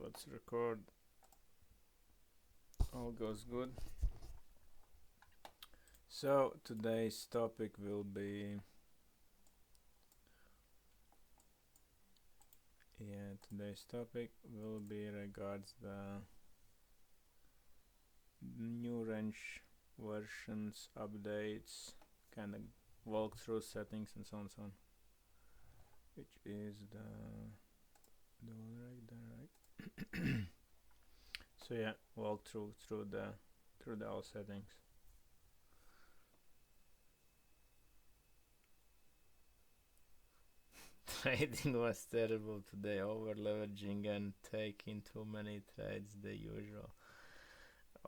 let's record. All goes good. So today's topic will be regards the new range versions, updates, kind of walkthrough settings and so on, which is the one right there, right? So yeah, walk through the all settings. Trading was terrible today, over leveraging and taking too many trades, the usual.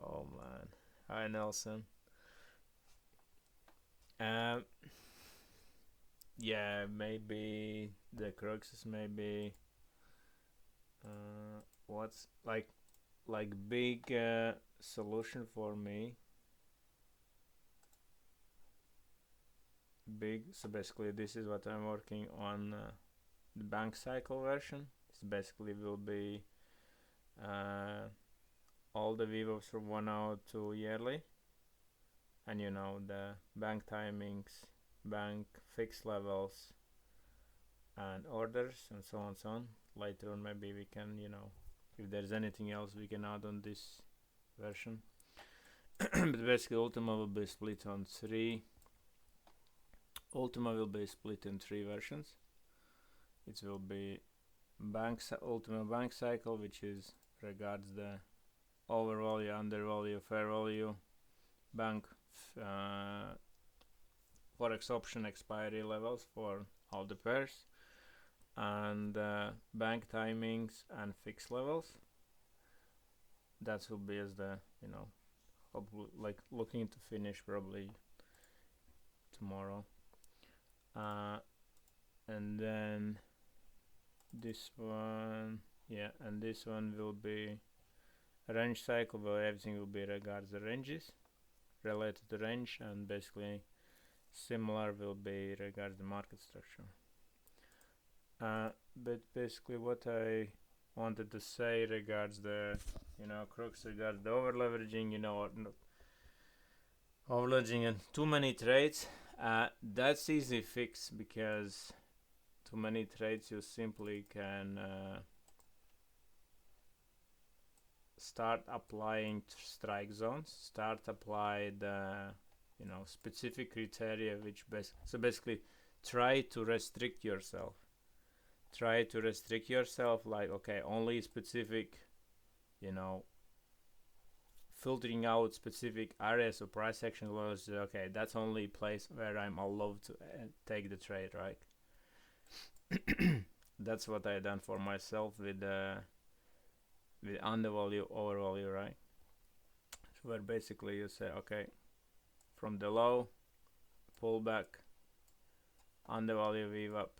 Oh man. Hi Nelson. Yeah, maybe the crux is maybe what's like big solution for me. So basically this is what I'm working on, the bank cycle version. It basically will be all the VWAPs from 1 hour to yearly, and the bank timings, bank fixed levels, and orders, and so on. Later on maybe we can, if there's anything else we can add on this version. But basically Ultima will be split in three versions. It will be Ultima bank cycle, which is regards the overvalue, undervalue, fair value, bank forex option expiry levels for all the pairs, and bank timings and fixed levels. That will be as the like looking to finish probably tomorrow, and then this one, and this one will be a range cycle where everything will be regards the ranges, related to range, and basically similar will be regards the market structure. But basically what I wanted to say regards the crux regards the over leveraging, over leveraging and too many trades, that's easy fix, because too many trades you simply can start applying strike zones, start apply the specific criteria, which basically try to restrict yourself, like, okay, only specific, filtering out specific areas of price action was, okay, that's only place where I'm allowed to take the trade, right? That's what I done for myself with undervalue, overvalue, right? So where basically you say, okay, from the low, pull back, undervalue, VWAP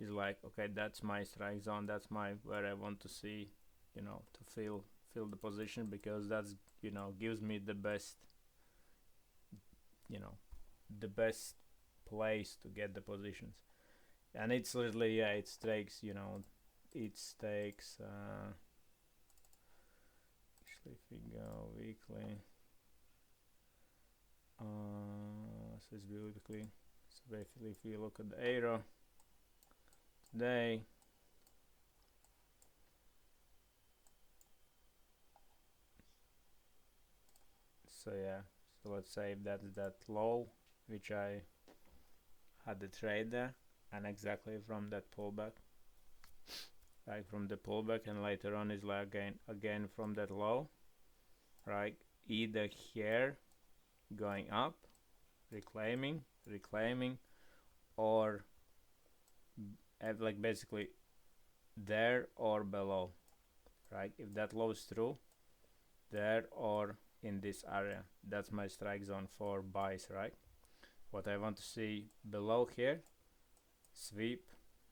is like, okay, that's my strike zone, that's my where I want to see, to feel the position, because that's gives me the best, the best place to get the positions. And it's literally, it takes actually if we go weekly, so it's weekly. So basically if we look at the arrow today, so let's say if that is that low which I had the trade there, and exactly from that pullback, like from the pullback, and later on is like again from that low, right? Either here going up, reclaiming, or like basically there or below, right? If that low is through there or in this area, that's my strike zone for buys, right? What I want to see below here, sweep,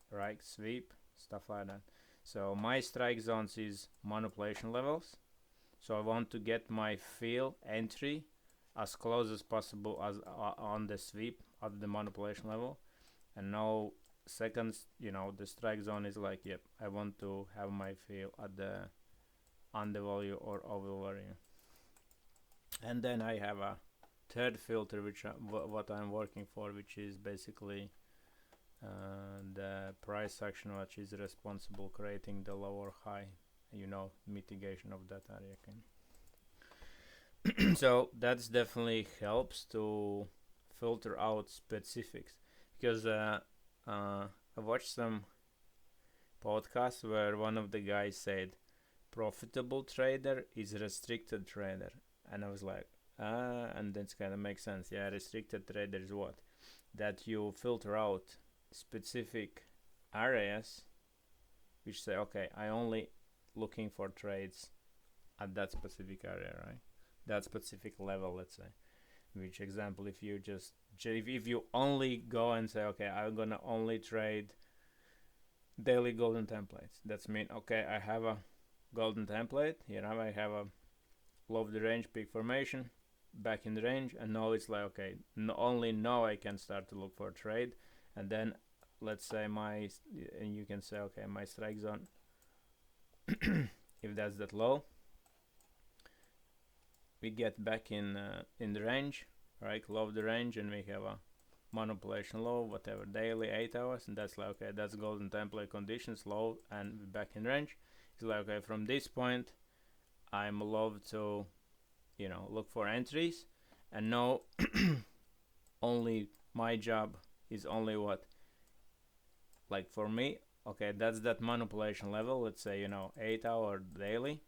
right? Sweep, stuff like that. So my strike zones is manipulation levels. So I want to get my fill entry as close as possible as on the sweep at the manipulation level, and now seconds, the strike zone is like, yep, I want to have my fill at the undervalue or overvalue. And then I have a third filter, which what I'm working for, which is basically the price section, which is responsible creating the low or high, mitigation of that area. So that's definitely helps to filter out specifics, because I watched some podcasts where one of the guys said profitable trader is restricted trader, and I was like, and that's kind of makes sense. Yeah, restricted trader is what? That you filter out specific areas which say, okay, I only looking for trades at that specific area, right? That specific level, let's say. Which example, if you if you only go and say, okay, I'm gonna only trade daily golden templates, that's mean, okay, I have a golden template here, I have a low the range peak formation, back in the range, and now it's like, okay, only now I can start to look for a trade. And then let's say and you can say, okay, my strike zone if that's that low, we get back in the range, right? Low the range, and we have a manipulation low, whatever, daily 8 hours, and that's like, okay, that's golden template conditions, low, and back in range. It's like, okay, from this point I'm allowed to look for entries, and now only my job is only what, like for me, okay, that's that manipulation level, let's say 8 hour daily,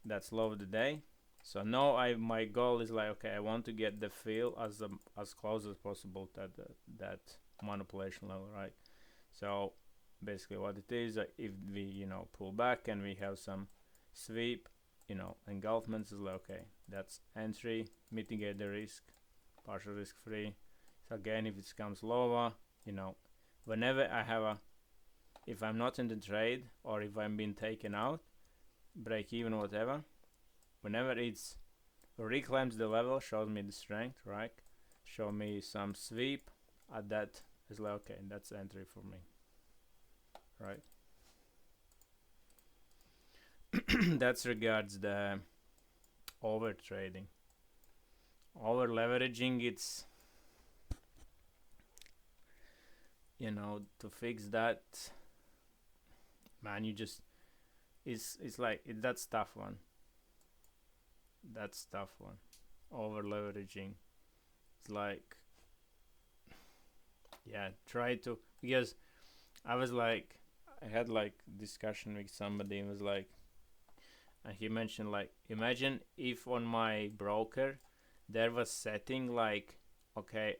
that's low of the day. So now my goal is like, okay, I want to get the fill as close as possible to that manipulation level, right? So basically what it is, if we pull back and we have some sweep, engulfments, is like, okay, that's entry, mitigate the risk, partial risk free. So again, if it comes lower, whenever I have if I'm not in the trade, or if I'm being taken out, break even, whatever, whenever it's reclaims the level, shows me the strength, right? Show me some sweep at that, is like, okay, that's entry for me, right? That's regards the over trading. Over leveraging, it's to fix that, man, you just it's like that's tough one. That's tough one. Over leveraging. It's like, yeah, try to, because I had like discussion with somebody, and was like, and he mentioned, like, imagine if on my broker there was setting like, okay,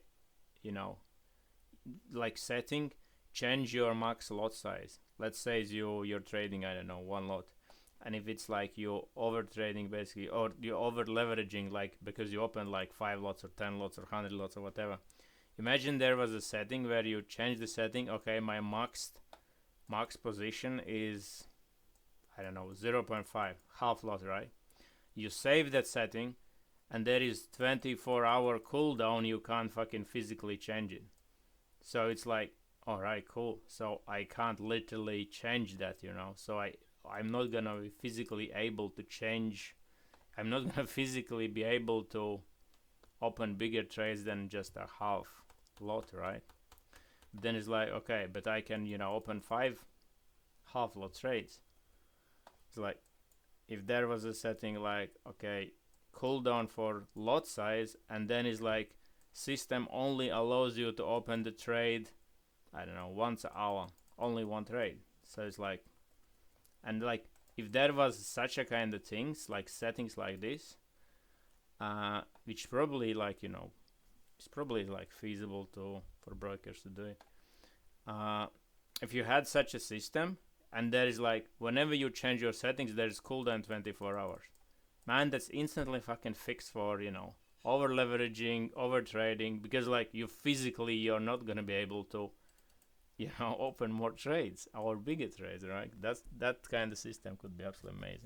like setting, change your max lot size. Let's say you're trading, I don't know, one lot, and if it's like you over trading basically, or you over leveraging, like because you open like 5 lots or 10 lots or 100 lots or whatever, imagine there was a setting where you change the setting, okay, my max position is, I don't know, 0.5, half lot, right? You save that setting, and there is 24-hour cooldown, you can't fucking physically change it. So it's like, alright, cool, so I can't literally change that, so I'm not gonna be physically able to change, I'm not gonna physically be able to open bigger trades than just a half lot, right? Then it's like, okay, but I can open 5 half lot trades. It's like, if there was a setting like, okay, cooldown for lot size, and then it's like system only allows you to open the trade, I don't know, once an hour, only one trade. So it's like, and like, if there was such a kind of things, like settings like this, which probably like, it's probably like feasible for brokers to do it. If you had such a system, and there is like, whenever you change your settings, there's cooldown 24 hours. Man, that's instantly fucking fixed for, over leveraging, over trading, because like you're not gonna be able to open more trades or bigger trades, right? That kind of system could be absolutely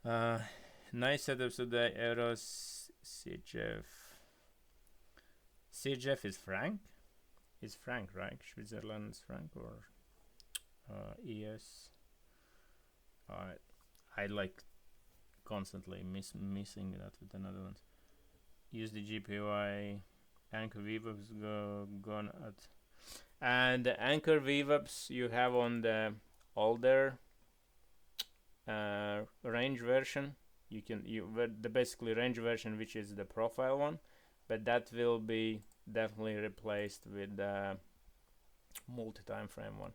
amazing. Nice setups today. Euros, CHF is franc. Is franc, right? Switzerland is franc, or ES. Alright. I like constantly missing that with another ones. Use the GPY anchor VWAPs gone at, and the anchor VWAPs you have on the older range version. The basically range version, which is the profile one, but that will be definitely replaced with the multi-time frame one,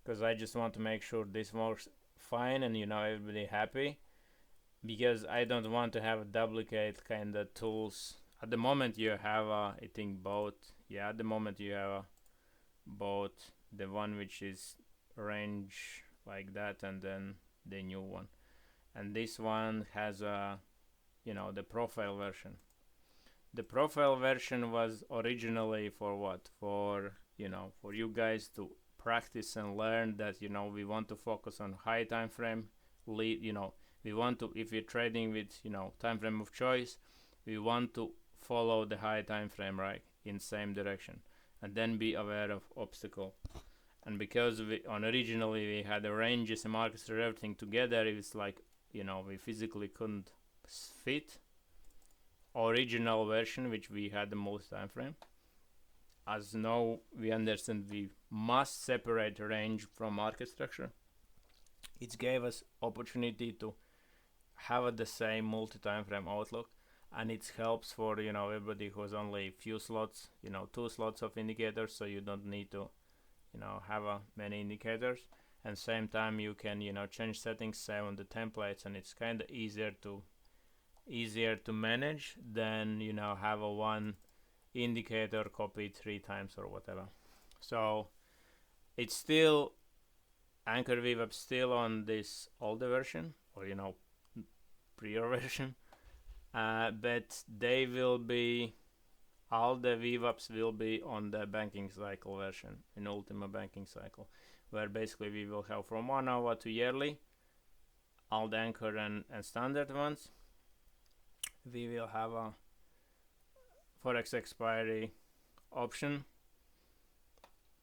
because I just want to make sure this works fine and everybody happy, because I don't want to have a duplicate kind of tools. At the moment you have I think both. At the moment you have both the one which is range like that, and then the new one, and this one has the profile version. The profile version was originally for what? For you guys to practice and learn that we want to focus on high time frame lead. We want to, if you're trading with time frame of choice, we want to follow the high time frame, right, in same direction, and then be aware of obstacle. And because originally we had the ranges and markets and everything together, it's like we physically couldn't fit original version which we had the most time frame. As now we understand we must separate range from market structure. It gave us opportunity to have the same multi-time frame outlook, and it helps for everybody who's only few slots, 2 slots of indicators, so you don't need to have many indicators. And same time you can change settings, save on the templates, and it's kind of easier to manage than have a one indicator copied 3 times or whatever. So it's still anchor VWAP still on this older version, or prior version, but they will be, all the VWAPs will be on the banking cycle version in Ultima banking cycle, where basically we will have from 1 hour to yearly all the anchor and standard ones. We will have a forex expiry option,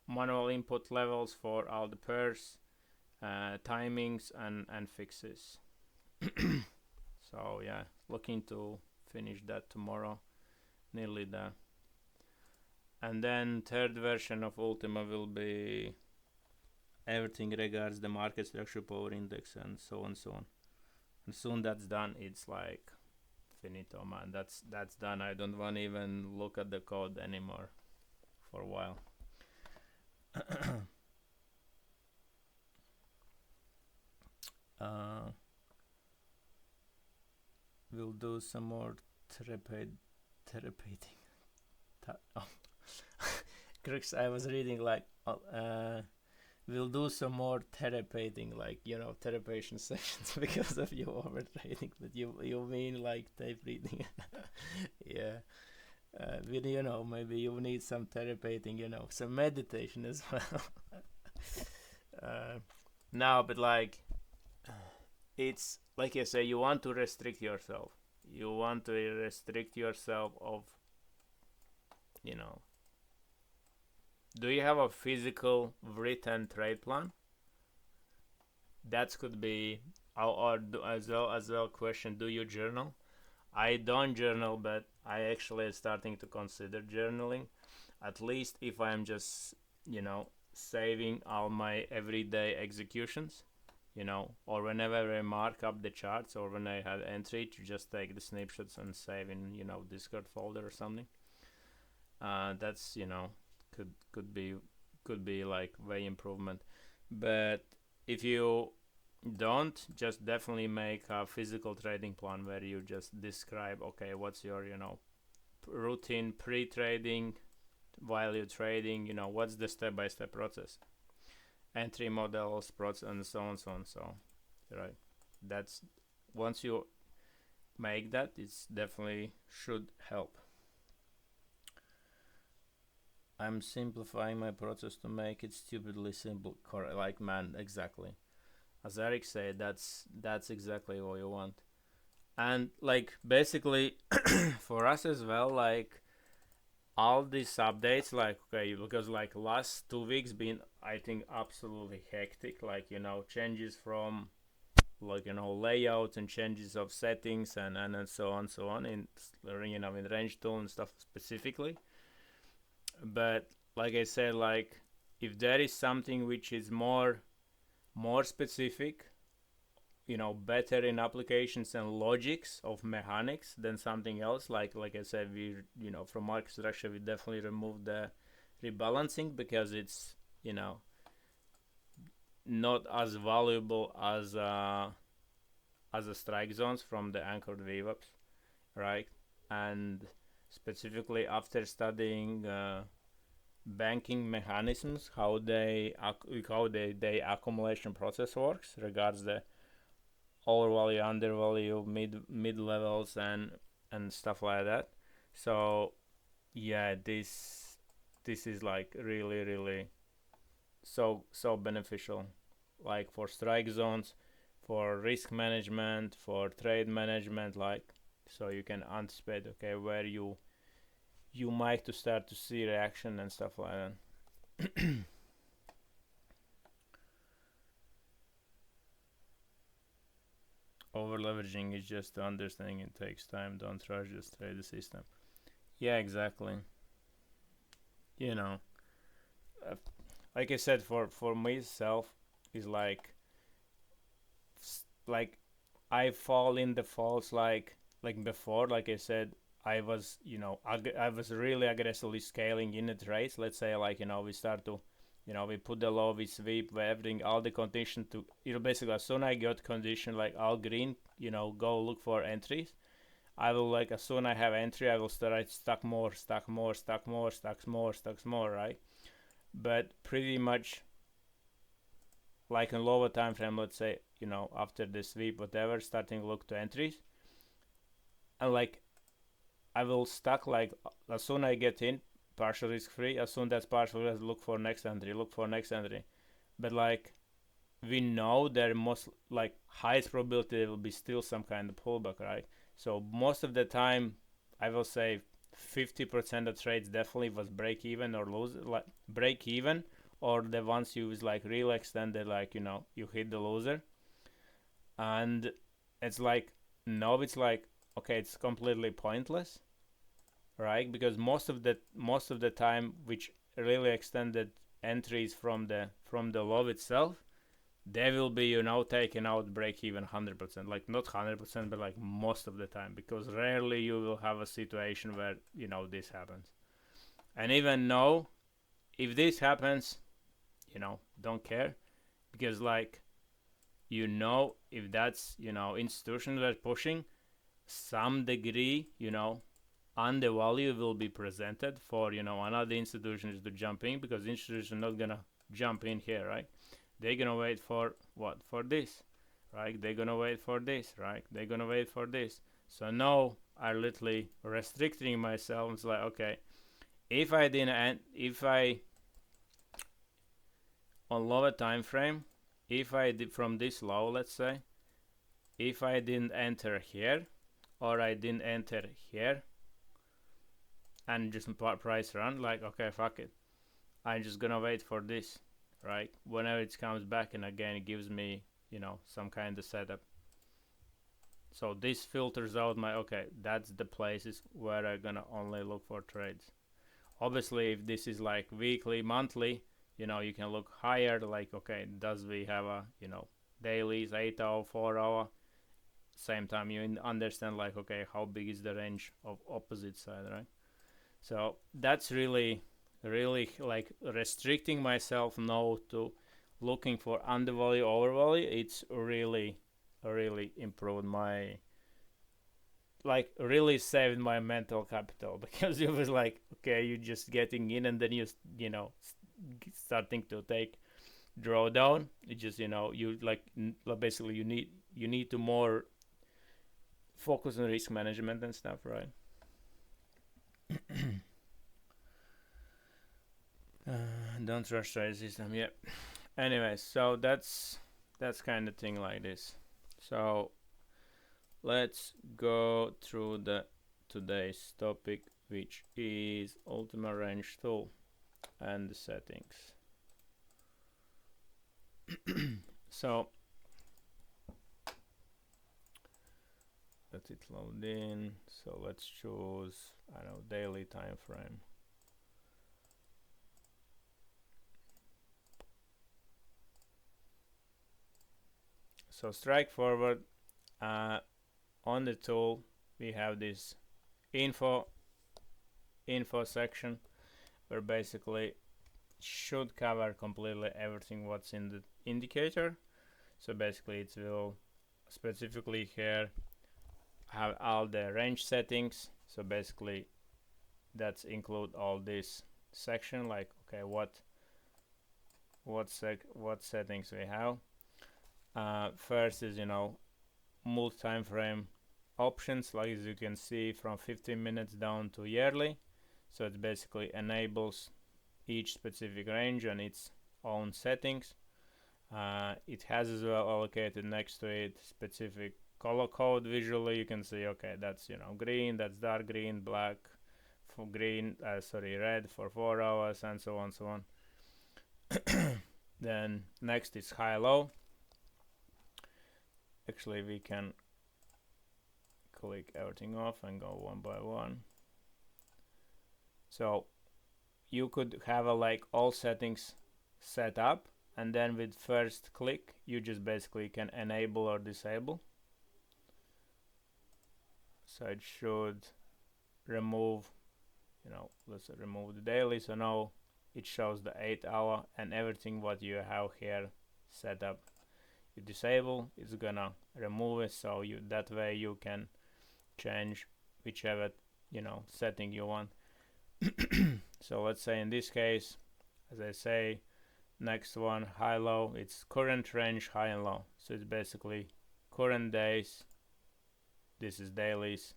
manual input levels for all the pairs, timings and fixes. So yeah, looking to finish that tomorrow, nearly there. And then third version of Ultima will be everything regards the market structure, power index, and so on. And soon that's done, it's like finito, man. That's done. I don't want to even look at the code anymore for a while. We'll do some more therapeuting. Crux, I was reading like we'll do some more therapeuting, like therapeutic sessions because of you overtrading. But you mean like tape reading? Yeah. Maybe you need some therapeuting, some meditation as well. No, but like, it's like I say, you want to restrict yourself. You want to restrict yourself of, do you have a physical written trade plan? That could be, or as well question, do you journal? I don't journal, but I actually starting to consider journaling, at least if I'm just saving all my everyday executions, or whenever I mark up the charts, or when I had entry, to just take the snapshots and save in Discord folder or something. That's could be like way improvement. But if you don't, just definitely make a physical trading plan where you just describe, okay, what's your routine pre-trading, while you're trading, what's the step-by-step process, entry models, process, and so on. So right, that's, once you make that, it's definitely should help. I'm simplifying my process to make it stupidly simple. Correct, like, man, exactly. As Eric said, that's exactly what you want. And like basically for us as well, like all these updates, like, okay, because like last 2 weeks been, I think, absolutely hectic, like changes from like layouts and changes of settings and so on in in range tool and stuff specifically. But like I said, like if there is something which is more specific, better in applications and logics of mechanics than something else, like I said, we from market structure we definitely remove the rebalancing because it's not as valuable as the strike zones from the anchored VWAPs, right? And specifically after studying banking mechanisms, how they accumulation process works regards the overvalue, undervalue, mid levels and stuff like that. So yeah, this is like really so beneficial, like for strike zones, for risk management, for trade management, like so you can anticipate okay where you might to start to see reaction and stuff like that. Over leveraging is just understanding it takes time. Don't rush, just trade the system. Yeah, exactly. You know, uh, like I said, for myself, is like I fall in the faults like before. Like I said, I was I was really aggressively scaling in the trades. Let's say like we start to we put the low, we sweep, we everything, all the condition to basically as soon as I got condition like all green, go look for entries. I will like as soon as I have entry, I will start stack more, right? But pretty much like in lower time frame, let's say after the sweep whatever, starting look to entries, and like I will stack like as soon as I get in partial risk free, as soon as partial risk, look for next entry. But like we know there most like highest probability there will be still some kind of pullback, right? So most of the time I will say 50% of trades definitely was break even or lose, like break even, or the ones you was like real extended, like you hit the loser. And it's like no, it's like okay, it's completely pointless, right? Because most of the time which really extended entries from the low itself, they will be taken out break even 100%, like not 100% but like most of the time, because rarely you will have a situation where this happens. And even though if this happens, don't care, because like if that's institutions are pushing some degree and the value will be presented for another institutions to jump in, because institutions are not gonna jump in here, right? They're gonna wait for what? For this, right? They're gonna wait for this, right? They're gonna wait for this. So now I literally restricting myself. It's like okay, if I didn't, if I on lower time frame, if I did from this low, let's say, if I didn't enter here or I didn't enter here and just price run, like okay, fuck it, I'm just gonna wait for this, right? Whenever it comes back, and again it gives me some kind of setup. So this filters out my okay, that's the places where I'm gonna only look for trades. Obviously if this is like weekly, monthly, you can look higher, like okay, does we have a dailies, 8 hour, 4 hour, same time you understand like okay, how big is the range of opposite side, right? So that's really like restricting myself now to looking for undervalue, overvalue. It's really improved my, like really saved my mental capital because it was like okay, you just getting in and then starting to take drawdown. It just you like basically you need to more focus on risk management and stuff, right? Don't rush trade system. Yeah. Anyways, so that's kind of thing like this. So let's go through the today's topic, which is Ultima Rng tool and the settings. So let it load in. So let's choose, I don't know, daily time frame. So strike forward. On the tool we have this info section where basically should cover completely everything what's in the indicator. So basically it will specifically here have all the range settings. So basically that's include all this section, like okay, what settings we have. First is, you know, multi time frame options, like as you can see, from 15 minutes down to yearly. So it basically enables each specific range and its own settings. It has as well allocated next to it specific color code. Visually you can see, okay, that's, you know, green, that's dark green, black for green, red for 4 hours, and so on, so on. Then next is high low. Actually we can click everything off and go one by one. So you could have like all settings set up, and then with first click you just basically can enable or disable. So it should remove, you know, let's remove the daily. So now it shows the 8 hour and everything what you have here set up. You disable, it's gonna remove it, so you that way you can change whichever, you know, setting you want. So let's say in this case, as I say, next one, high low, it's current range, high and low. So it's basically current days, this is dailies,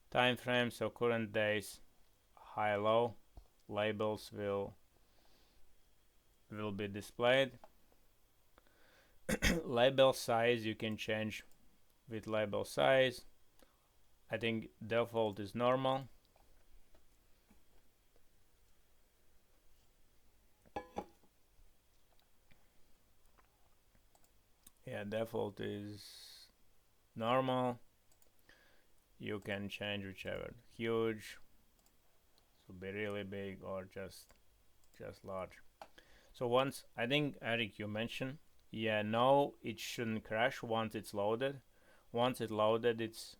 time frame, so current days, high low, labels will be displayed. Label size you can change with label size. I think default is normal. Yeah, default is normal. You can change whichever. Huge, so be really big, or just large. So once, I think Eric you mentioned, yeah, no, it shouldn't crash once it's loaded. Once it's loaded, it's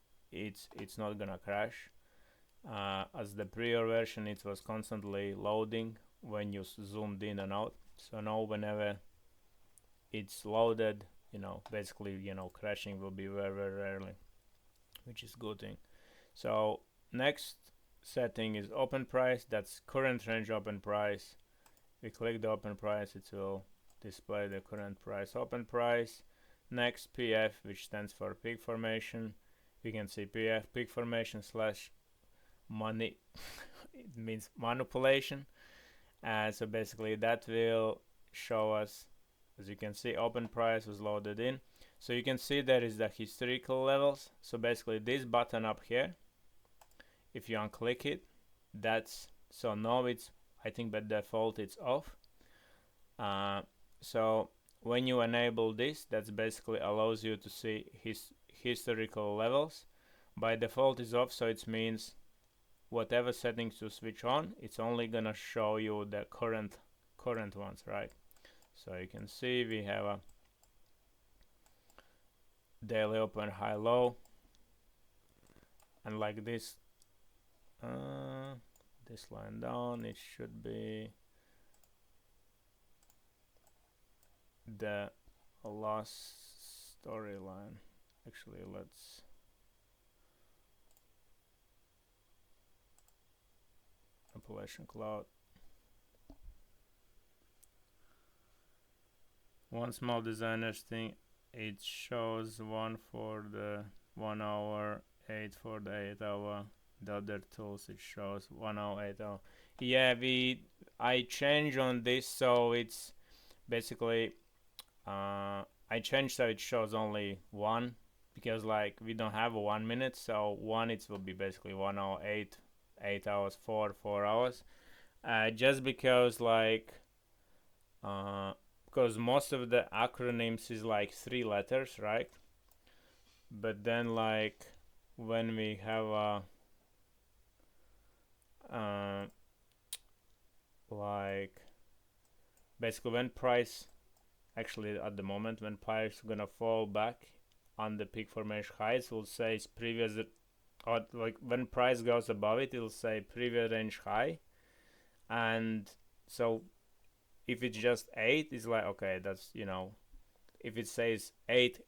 not gonna crash. As the prior version, it was constantly loading when you zoomed in and out. So now whenever it's loaded, you know, basically, you know, crashing will be very, very rarely, which is good thing. So next setting is open price. That's current range open price. We click the open price, it will display the current price open price. Next, PF, which stands for peak formation. We can see PF, peak formation slash money. It means manipulation. So basically that will show us, as you can see, open price was loaded in. So you can see there is the historical levels. So basically this button up here, if you unclick it, that's, so now it's, I think by default it's off. So when you enable this, that basically allows you to see historical levels. By default is off, so it means whatever settings you switch on, it's only gonna show you the current ones, right? So you can see we have a daily open, high, low, and like this, this line down, it should be the last storyline. Actually, let's Appalachian Cloud. One small designer's thing, it shows one for the 1 hour, 8 for the 8 hour. The other tools it shows 1 hour, 8 hour. Yeah, I change on this, so it's basically I changed so it shows only one, because like we don't have a 1 minute, so one it will be basically 1 hour, 8 hours, 4 hours. Just because like because most of the acronyms is like 3 letters, right? But then like when we have like basically when price actually at the moment when price gonna fall back on the peak formation highs, will say it's previous, or like when price goes above it, it'll say previous range high. And so if it's just 8, it's like, okay, that's, you know, if it says 8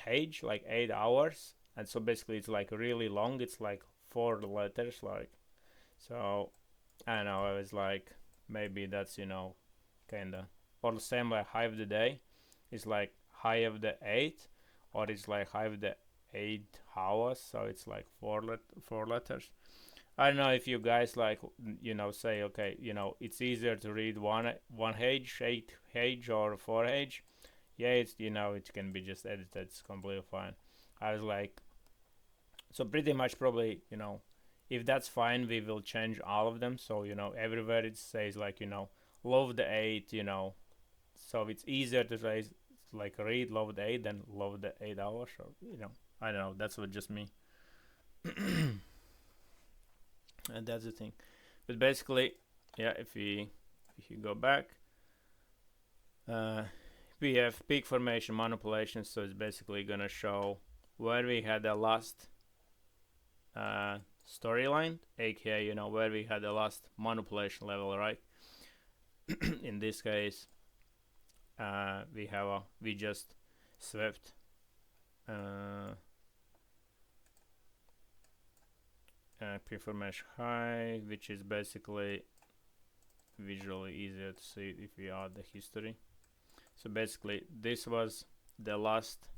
age, like 8 hours, and so basically it's like really long, it's like 4 letters, like, so I don't know, I was like, maybe that's, you know, kinda, or the same like high of the day is like high of the 8, or it's like high of the 8 hours, so it's like 4 letters. I don't know if you guys like, you know, say, okay, you know, it's easier to read one age, 8 age, or 4 age. Yeah, it's, you know, it can be just edited, it's completely fine. I was like, so pretty much probably, you know, if that's fine, we will change all of them. So, you know, everywhere it says like, you know, love the 8, you know, so it's easier to say like read love the 8 than love the 8 hours, or, you know, I don't know, that's what just me. And that's the thing. But basically, yeah, if you go back, we have peak formation manipulation, so it's basically gonna show where we had the last storyline, aka, you know, where we had the last manipulation level, right? In this case, we just swept peak formation high, which is basically visually easier to see if we add the history. So basically, this was the last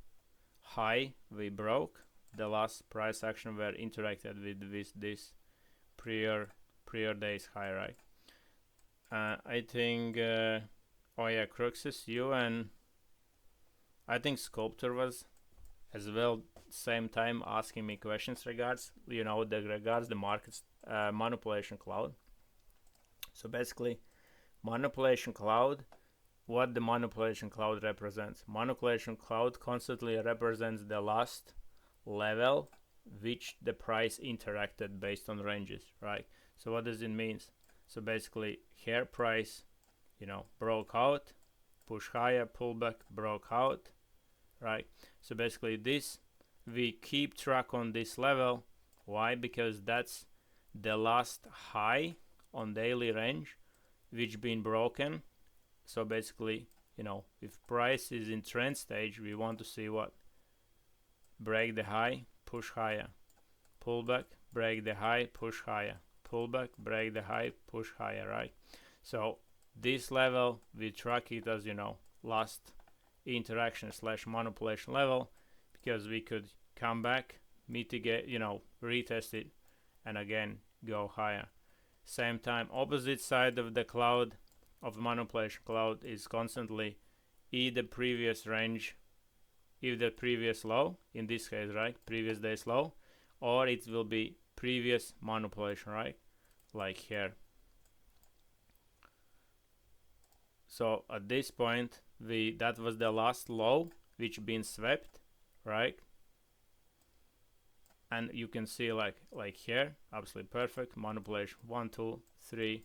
high we broke, the last price action were interacted with this prior day's high, right? I think oh yeah, Cruxus, you, and I think Sculptor was as well same time asking me questions regards, you know, the markets manipulation cloud. So basically, manipulation cloud, what the manipulation cloud represents. Manipulation cloud constantly represents the last level which the price interacted based on ranges, right? So what does it mean? So basically, here price, you know, broke out, push higher, pullback, broke out, right? So basically this, we keep track on this level. Why? Because that's the last high on daily range which been broken. So basically, you know, if price is in trend stage, we want to see what? Break the high, push higher, pull back, break the high, push higher, pull back, break the high, push higher, right? So this level, we track it as, you know, last interaction / manipulation level, because we could come back, mitigate, you know, retest it, and again go higher. Same time, opposite side of the cloud, of the manipulation cloud, is constantly either previous range, if the previous low, in this case, right, previous day's low, or it will be previous manipulation, right, like here. So at this point, that was the last low which been swept, right? And you can see like here, absolutely perfect manipulation, 1 2 3,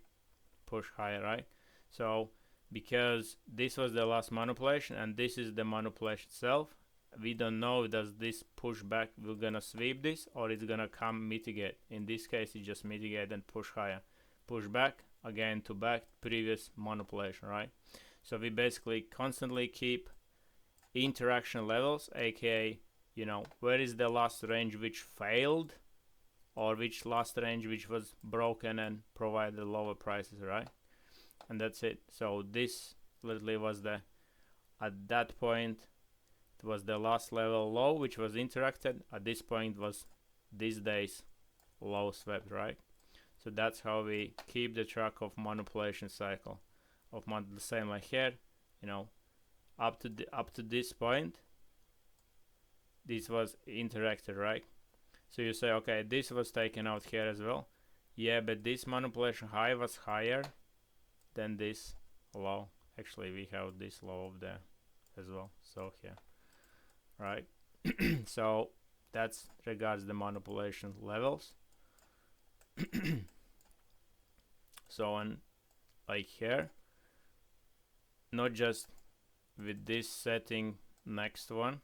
push higher, right? So because this was the last manipulation and this is the manipulation itself, we don't know does this pushback will gonna sweep this or it's gonna come mitigate. In this case, it just mitigate and push higher, push back again to back previous manipulation, right? So we basically constantly keep interaction levels, aka, you know, where is the last range which failed, or which last range which was broken and provided lower prices, right? And that's it. So this literally was at that point, it was the last level low which was interacted. At this point was this day's low swept, right? So that's how we keep the track of manipulation cycle of the same like here, you know, up to this point, this was interacted, right? So you say, okay, this was taken out here as well. Yeah, but this manipulation high was higher than this low. Actually, we have this low up there as well. So here, right? So That's regards the manipulation levels. So on, like here, not just with this setting, next one,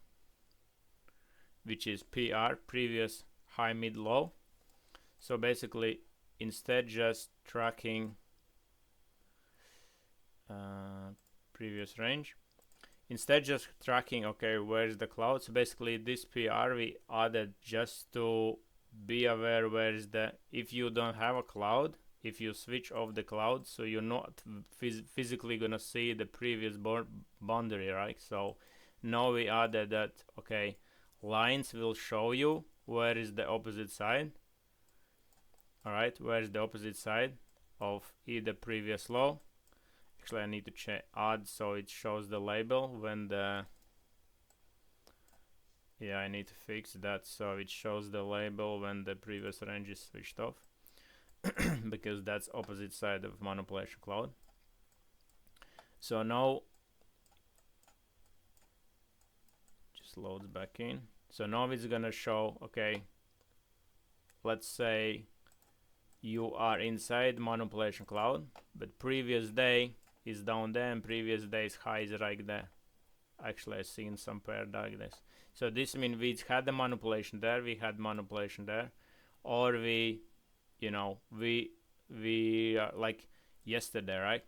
which is PR, previous high, mid, low. So basically, instead just tracking previous range, instead just tracking, okay, where's the cloud. So basically this PR we added just to be aware where is the, if you don't have a cloud, if you switch off the cloud, so you're not physically gonna see the previous boundary, right? So now we added that, okay, lines will show you where is the opposite side. All right, where is the opposite side of either previous low. Actually, I need to add so it shows the label when the, yeah, I need to fix that so it shows the label when the previous range is switched off. Because that's opposite side of manipulation cloud. So now just loads back in. So now it's gonna show, okay, let's say you are inside manipulation cloud, but previous day is down there and previous day's high is right there. Actually, I've seen some pair like this. So this means we had the manipulation there, we had manipulation there, or we, you know, we like yesterday, right?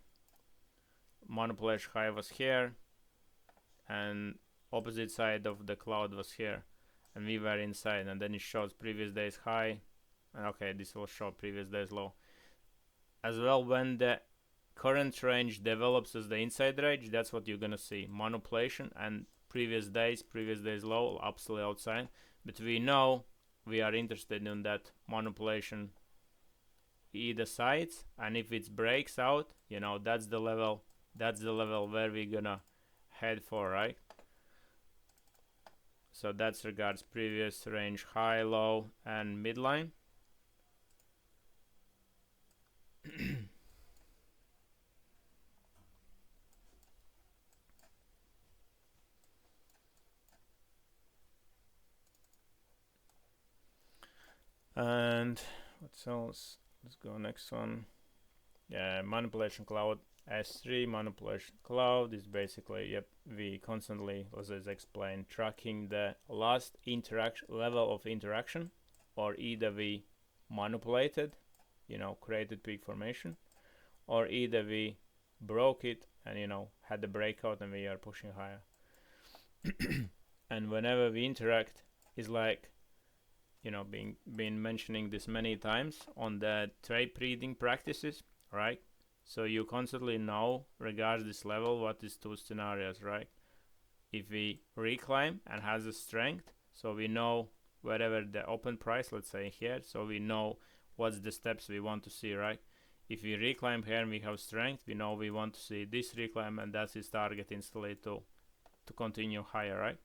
Manipulation high was here and opposite side of the cloud was here and we were inside, and then it shows previous day's high, and okay, this will show previous day's low as well. When the current range develops as the inside range, that's what you're gonna see, manipulation and previous days low absolutely outside. But we know we are interested in that manipulation either sides, and if it breaks out, you know, that's the level where we're gonna head for, right? So that's regards previous range high, low, and midline. And what else? Let's go next one. Yeah, manipulation cloud S3. Manipulation cloud is basically, yep, we constantly, as I explained, tracking the last interaction level of interaction, or either we manipulated, you know, created peak formation, or either we broke it and, you know, had the breakout and we are pushing higher. And whenever we interact, is like, you know, been mentioning this many times on the trade reading practices, right? So you constantly know regards this level what is two scenarios, right? If we reclaim and has a strength, so we know wherever the open price, let's say here, so we know what's the steps we want to see, right? If we reclaim here and we have strength, we know we want to see this reclaim, and that's his target instantly to continue higher, right?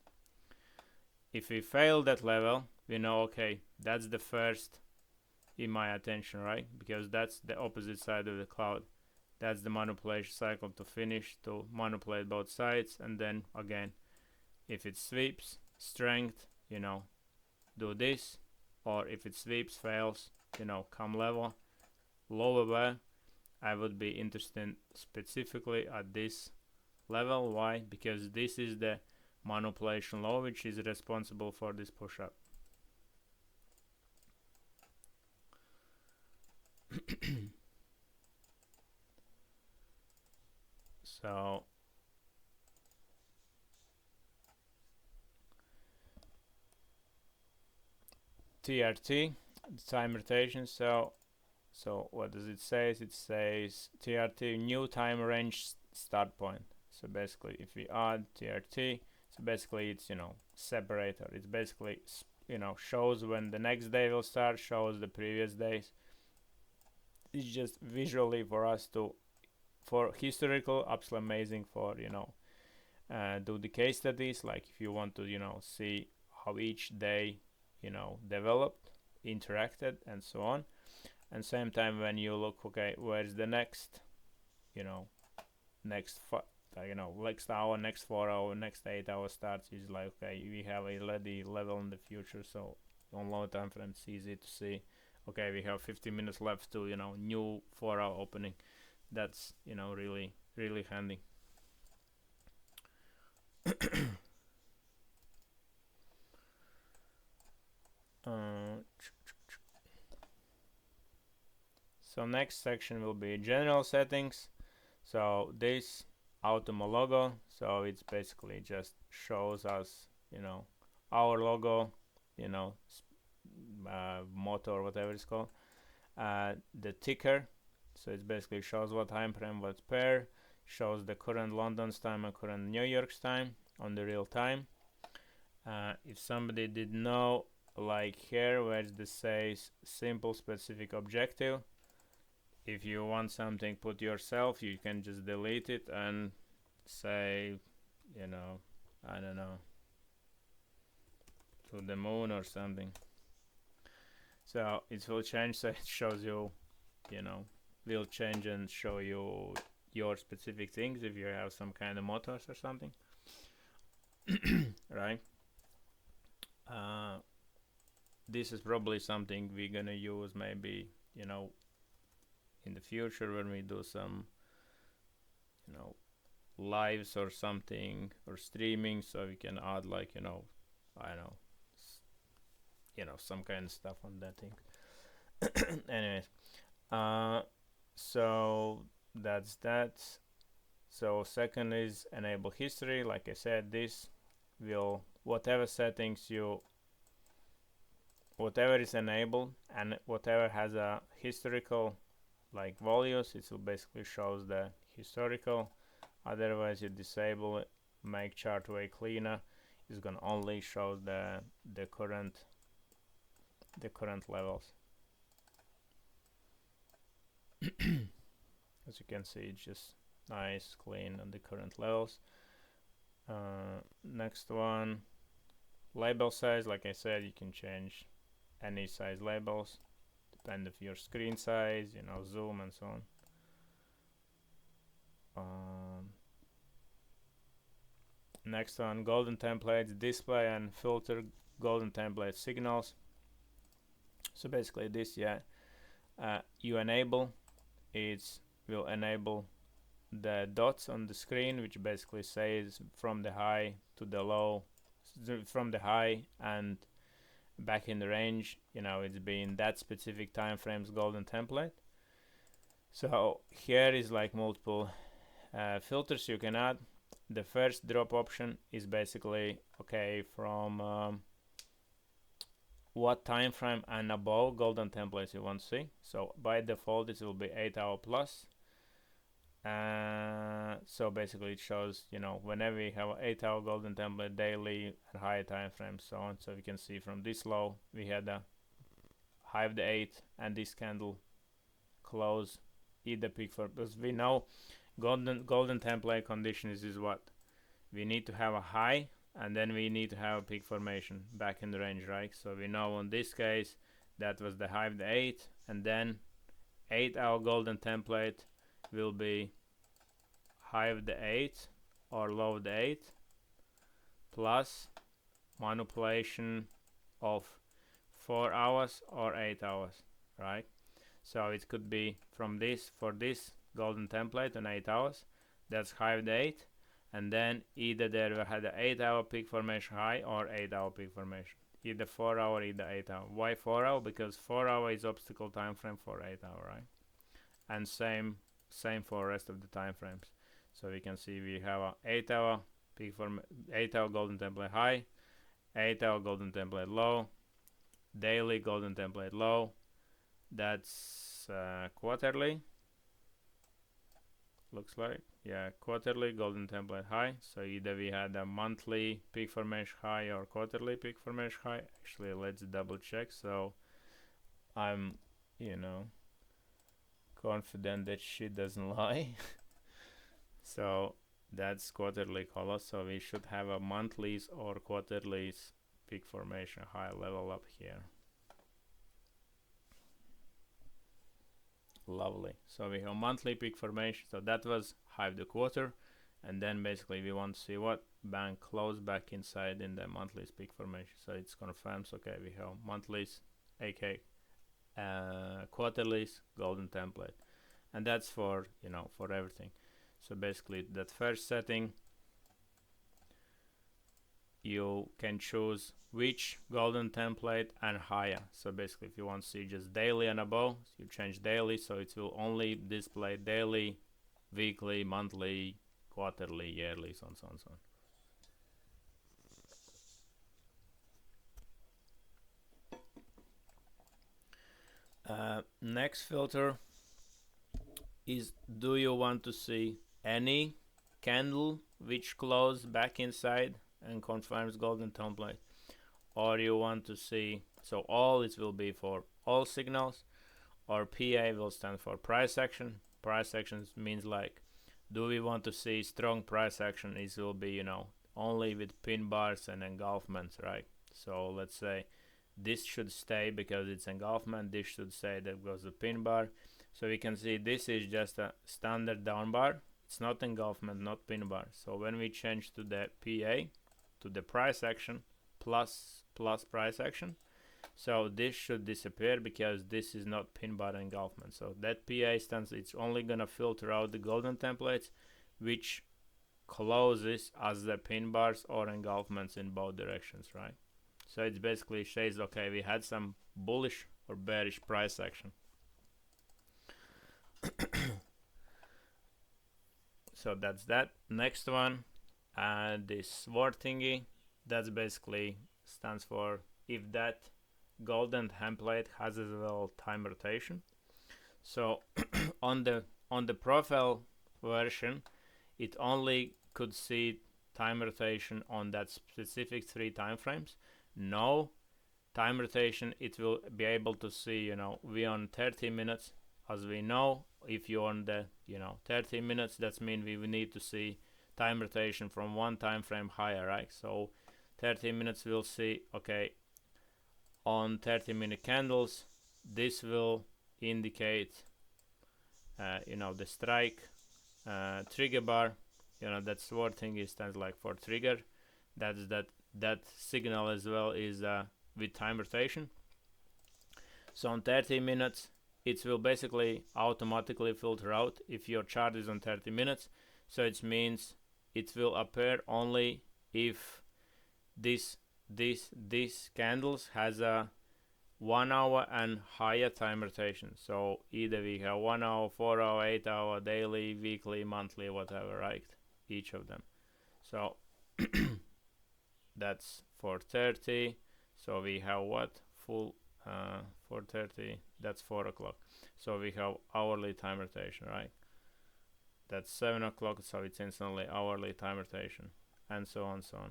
If we fail that level, we know, okay, that's the first in my attention, right? Because that's the opposite side of the cloud. That's the manipulation cycle to finish, to manipulate both sides. And then again, if it sweeps, strength, you know, do this. Or if it sweeps, fails, you know, come level, lower where I would be interested specifically at this level. Why? Because this is the manipulation low which is responsible for this push up. So TRT, time rotation. So what does it say? It says TRT, new time range start point. So basically if we add TRT, so basically it's, you know, separator. It's basically, you know, shows when the next day will start, shows the previous days. It's just visually for us to, for historical, absolutely amazing for, you know, do the case studies, like if you want to, you know, see how each day, you know, developed, interacted, and so on. And same time when you look, okay, where's the next, you know, next you know, next hour, next 4 hour, next 8 hour starts is like, okay, we have a ready level in the future. So on low time frame, it's easy to see, okay, we have 50 minutes left to, you know, new 4 hour opening. That's, you know, really, really handy. So next section will be general settings. So this Ultima logo, so it's basically just shows us, you know, our logo, you know, motto or whatever it's called. The ticker, so it basically shows what time frame, what pair, shows the current London's time and current New York's time on the real time. If somebody did know, like here where this says simple specific objective, if you want something put yourself, you can just delete it and say, you know, I don't know, to the moon or something. So it will change, so it shows you, you know, will change and show you your specific things if you have some kind of motors or something. Right? This is probably something we're gonna use maybe, you know, in the future when we do some, you know, lives or something, or streaming, so we can add, like, you know, I don't know, you know, some kind of stuff on that thing. Anyways, so that's that. So second is enable history. Like I said, this will, whatever settings you, whatever is enabled and whatever has a historical like values, it will basically shows the historical. Otherwise you disable it, make chart way cleaner, it's gonna only show the current levels. As you can see, it's just nice, clean on the current levels. Next one, label size. Like I said, you can change any size labels, depend of your screen size, you know, zoom and so on. Next one, golden templates, display and filter golden template signals. So basically this, yeah, you enable, it will enable the dots on the screen, which basically says from the high to the low, from the high and back in the range, you know, it's been that specific time frames golden template. So here is like multiple filters you can add. The first drop option is basically, okay, from what time frame and above golden templates you want to see. So by default it will be 8 hour plus. So basically it shows, you know, whenever we have an 8 hour golden template, daily and high time frames, so on. So we can see from this low we had a high of the 8 and this candle close either peak for, because we know golden template conditions is what we need to have a high and then we need to have a peak formation back in the range, right? So we know in this case that was the high of the 8, and then 8 hour golden template will be high of the 8 or low of the 8 plus manipulation of 4 hours or 8 hours, right? So it could be from this, for this golden template in 8 hours, that's high of the 8, and then either there we had an 8 hour peak formation high or 8 hour peak formation, either 4 hour, either 8 hour. Why 4 hour? Because 4 hour is obstacle time frame for 8 hour, right? And same for rest of the time frames. So we can see we have a 8 hour peak form, 8 hour golden template high, 8 hour golden template low, daily golden template low. That's quarterly, looks like, yeah, quarterly golden template high. So either we had a monthly peak formation high or quarterly peak formation high. Actually, let's double check. So I'm, you know, confident that she doesn't lie. So that's quarterly color, so we should have a monthlies or quarterlies peak formation high level up here. Lovely. So we have monthly peak formation, so that was high of the quarter, and then basically we want to see what bank close back inside in the monthlies peak formation. So it's confirms, okay, we have monthlies, aka quarterlies, golden template, and that's for, you know, for everything. So basically that first setting, you can choose which golden template and higher. So basically if you want to see just daily and above, you change daily, so it will only display daily, weekly, monthly, quarterly, yearly, so on, so on, so on. Next filter is, do you want to see any candle which close back inside and confirms golden template, or you want to see, so all it will be for all signals, or PA will stand for price action. Price actions means like, do we want to see strong price action? It will be, you know, only with pin bars and engulfments, right? So let's say this should stay because it's engulfment, this should stay that goes the pin bar. So we can see this is just a standard down bar, it's not engulfment, not pin bar. So when we change to the PA, to the price action plus price action, so this should disappear because this is not pin bar engulfment. So that PA stands, it's only gonna filter out the golden templates which closes as the pin bars or engulfments in both directions, right? So it basically says, okay, we had some bullish or bearish price action. So that's that. Next one, this sword thingy, that's basically stands for if that golden template has as well time rotation. So on the profile version, it only could see time rotation on that specific 3 time frames. No time rotation, it will be able to see, you know, we on 30 minutes. As we know, if you're on the, you know, 30 minutes, that means we need to see time rotation from 1 time frame higher, right? So 30 minutes we'll see, okay, on 30-minute candles, this will indicate, you know, the strike trigger bar, you know, that sword thing is stands like for trigger. That's that signal as well is with time rotation. So on 30 minutes, it will basically automatically filter out if your chart is on 30 minutes. So it means it will appear only if this candles has a 1 hour and higher time rotation. So either we have 1 hour, 4 hour, 8 hour, daily, weekly, monthly, whatever, right? Each of them. So that's for 30. So we have what? Full for 30, that's 4 o'clock. So we have hourly time rotation, right? That's 7 o'clock, so it's instantly hourly time rotation, and so on, so on.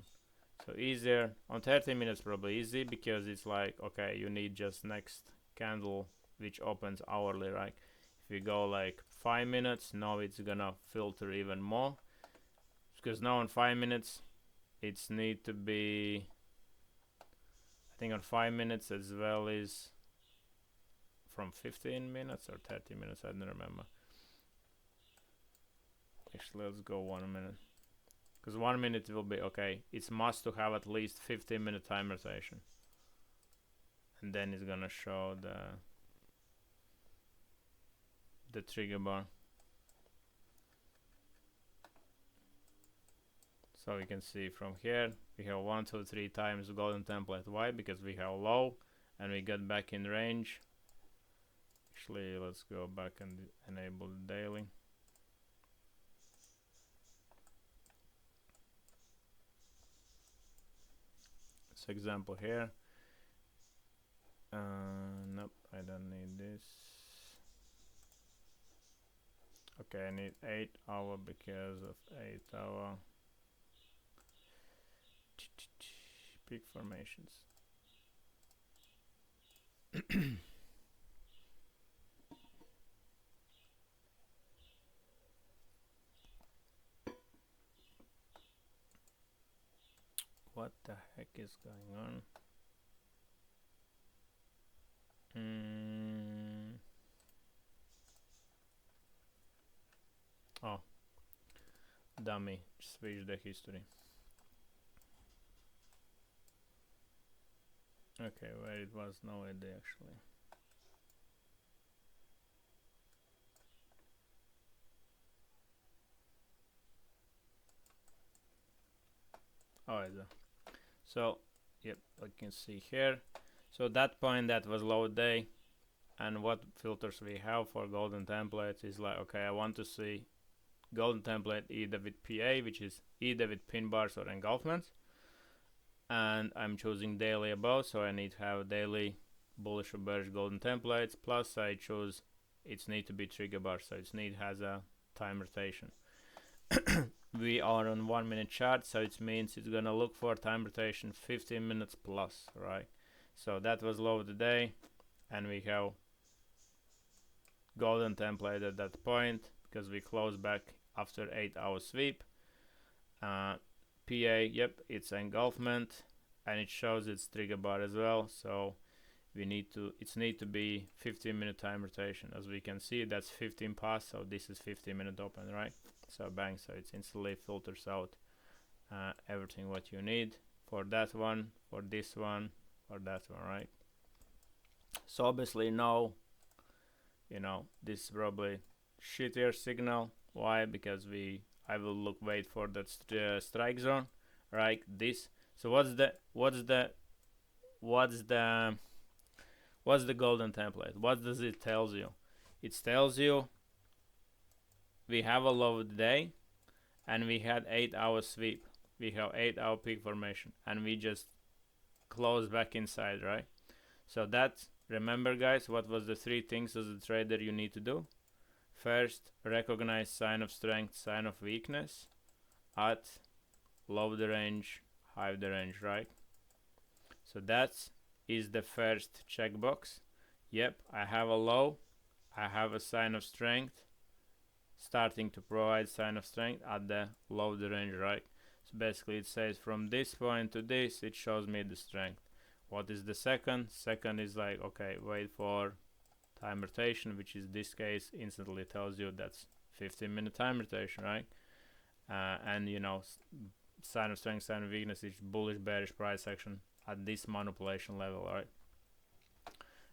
So easier on 30 minutes, probably easy because it's like, okay, you need just next candle which opens hourly, right? If you go like 5 minutes, now it's gonna filter even more, because now in 5 minutes it's need to be, I think on 5 minutes as well is from 15 minutes or 30 minutes, I don't remember. Actually, let's go 1 minute, because 1 minute will be okay. It's must to have at least 15-minute time rotation, and then it's gonna show the trigger bar. So we can see from here we have 1, 2, 3 times golden template. Why? Because we have low and we got back in range. Actually, let's go back and enable the daily. So example here. Nope, I don't need this. Okay, I need 8 hour because of 8 hour peak formations. What the heck is going on? Oh, dummy, switch the history. Okay, where it was, no idea actually. Oh, so yep, I can see here. So that point, that was low day, and what filters we have for golden templates is like, okay, I want to see golden template either with PA, which is either with pin bars or engulfments, and I'm choosing daily above, so I need to have daily bullish or bearish golden templates, plus I choose it need to be trigger bar, so it need has a time rotation. We are on 1 minute chart, so it means it's gonna look for time rotation 15 minutes plus, right? So that was low of the day, and we have golden template at that point because we close back after 8-hour sweep. PA, yep, it's engulfment, and it shows its trigger bar as well, so we need to be 15-minute time rotation. As we can see, that's 15 pass, so this is 15-minute open, right? So bang, so it instantly filters out everything what you need for that one, for this one, for that one, right? So obviously now, you know, this is probably shittier signal. Why? Because I will wait for that strike zone, right? This. So what's the golden template? What does it tells you? It tells you we have a low day, and we had 8-hour sweep. We have 8-hour peak formation, and we just close back inside, right? So that's, remember guys, what was the 3 things as a trader you need to do? First, recognize sign of strength, sign of weakness at low the range, high the range, right? So that is the first checkbox. Yep, I have a low, I have a sign of strength, starting to provide sign of strength at the low the range, right? So basically it says from this point to this, it shows me the strength. What is the second? Second is like, okay, wait for time rotation, which is this case instantly tells you that's 15-minute time rotation, right? And you know, sign of strength, sign of weakness is bullish, bearish price action at this manipulation level, right?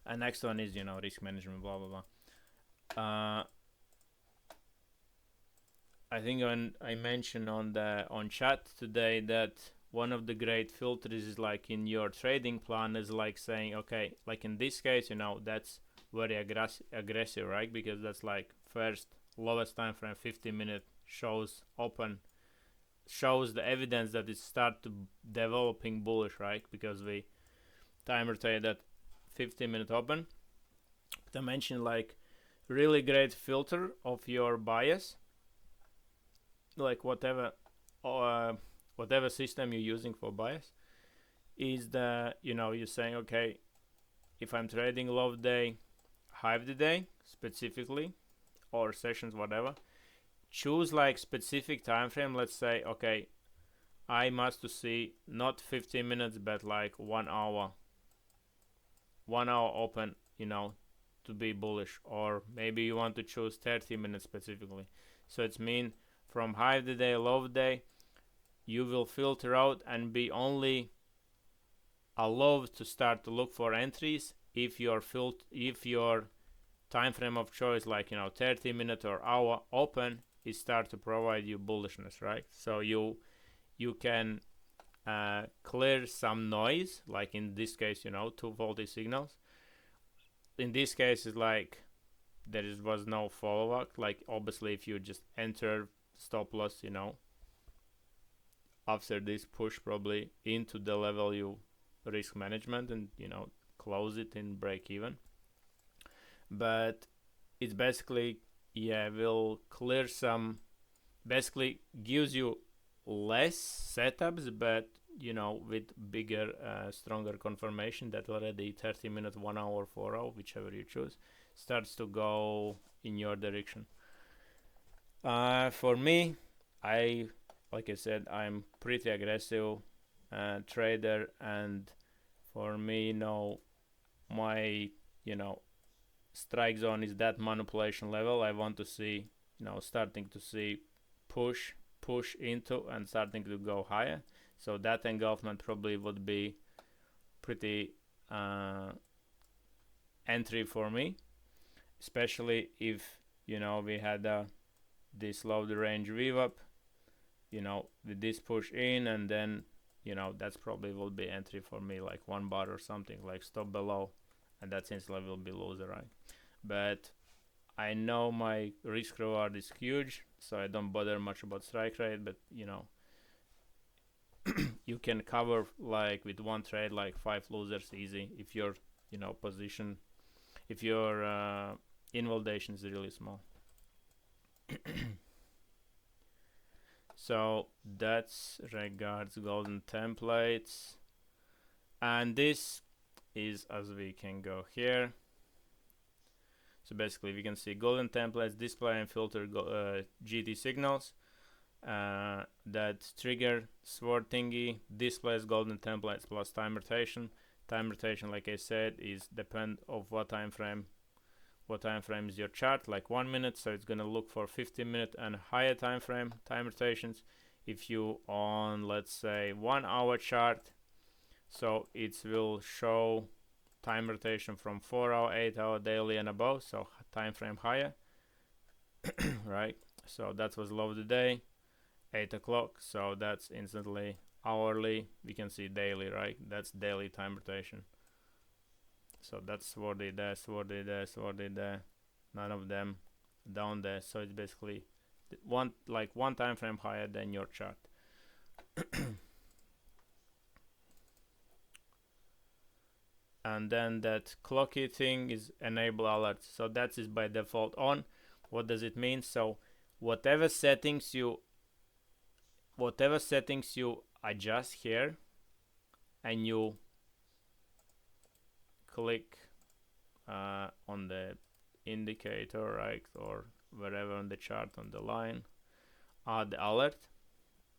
And next one is, you know, risk management, blah blah blah. I think I mentioned on chat today that one of the great filters is like in your trading plan is like saying, okay, like in this case, you know, that's very aggressive, right? Because that's like first lowest time frame 15-minute shows the evidence that it start to developing bullish, right? Because we time rotate that 15-minute open. But I mentioned like really great filter of your bias, like whatever system you're using for bias, is the, you know, you're saying, okay, if I'm trading low day, high of the day specifically, or sessions, whatever, choose like specific time frame. Let's say, okay, I must to see not 15 minutes but like 1 hour open, you know, to be bullish, or maybe you want to choose 30 minutes specifically. So it's mean from high of the day, low of the day, you will filter out and be only allowed to start to look for entries if your time frame of choice, like, you know, 30 minute or hour open, is start to provide you bullishness, right? So you can clear some noise, like in this case, you know, 2 faulty signals. In this case, it's like there was no follow-up. Like obviously if you just enter stop loss, you know, after this push probably into the level you risk management and, you know, close it in break even. But it's basically, yeah, will clear some, basically gives you less setups, but, you know, with bigger stronger confirmation that already 30 minutes, 1 hour, 4 hour, whichever you choose, starts to go in your direction. For me, like I said, I'm pretty aggressive trader, and for me, you know, my, you know, strike zone is that manipulation level. I want to see, you know, starting to see push push into and starting to go higher. So that engulfment probably would be pretty entry for me, especially if we had this low range VWAP, with this push in, and then that's probably will be entry for me, like 1 bar or something, like stop below, and that instantly will be loser, right? But I know my risk reward is huge, so I don't bother much about strike rate, but you can cover like with one trade like 5 losers easy if your position, if your invalidation is really small. So that's regards golden templates, and this is as we can go here. So basically we can see golden templates, display and filter GT signals that trigger sword thingy, displays golden templates plus time rotation. Time rotation, like I said, is depend of what time frame is your chart, like 1 minute, so it's gonna look for 15-minute and higher time frame time rotations. If you on, let's say, 1 hour chart, so it will show time rotation from 4 hour, 8 hour daily and above, so time frame higher. Right, so that was low of the day, 8 o'clock, so that's instantly hourly. We can see daily, right? That's daily time rotation. So that's swordy there, swordy there, swordy there, none of them down there. So it's basically one time frame higher than your chart. And then that clocky thing is enable alerts. So that is by default on. What does it mean? So whatever settings you adjust here, and you click on the indicator, right, or wherever on the chart on the line, add the alert.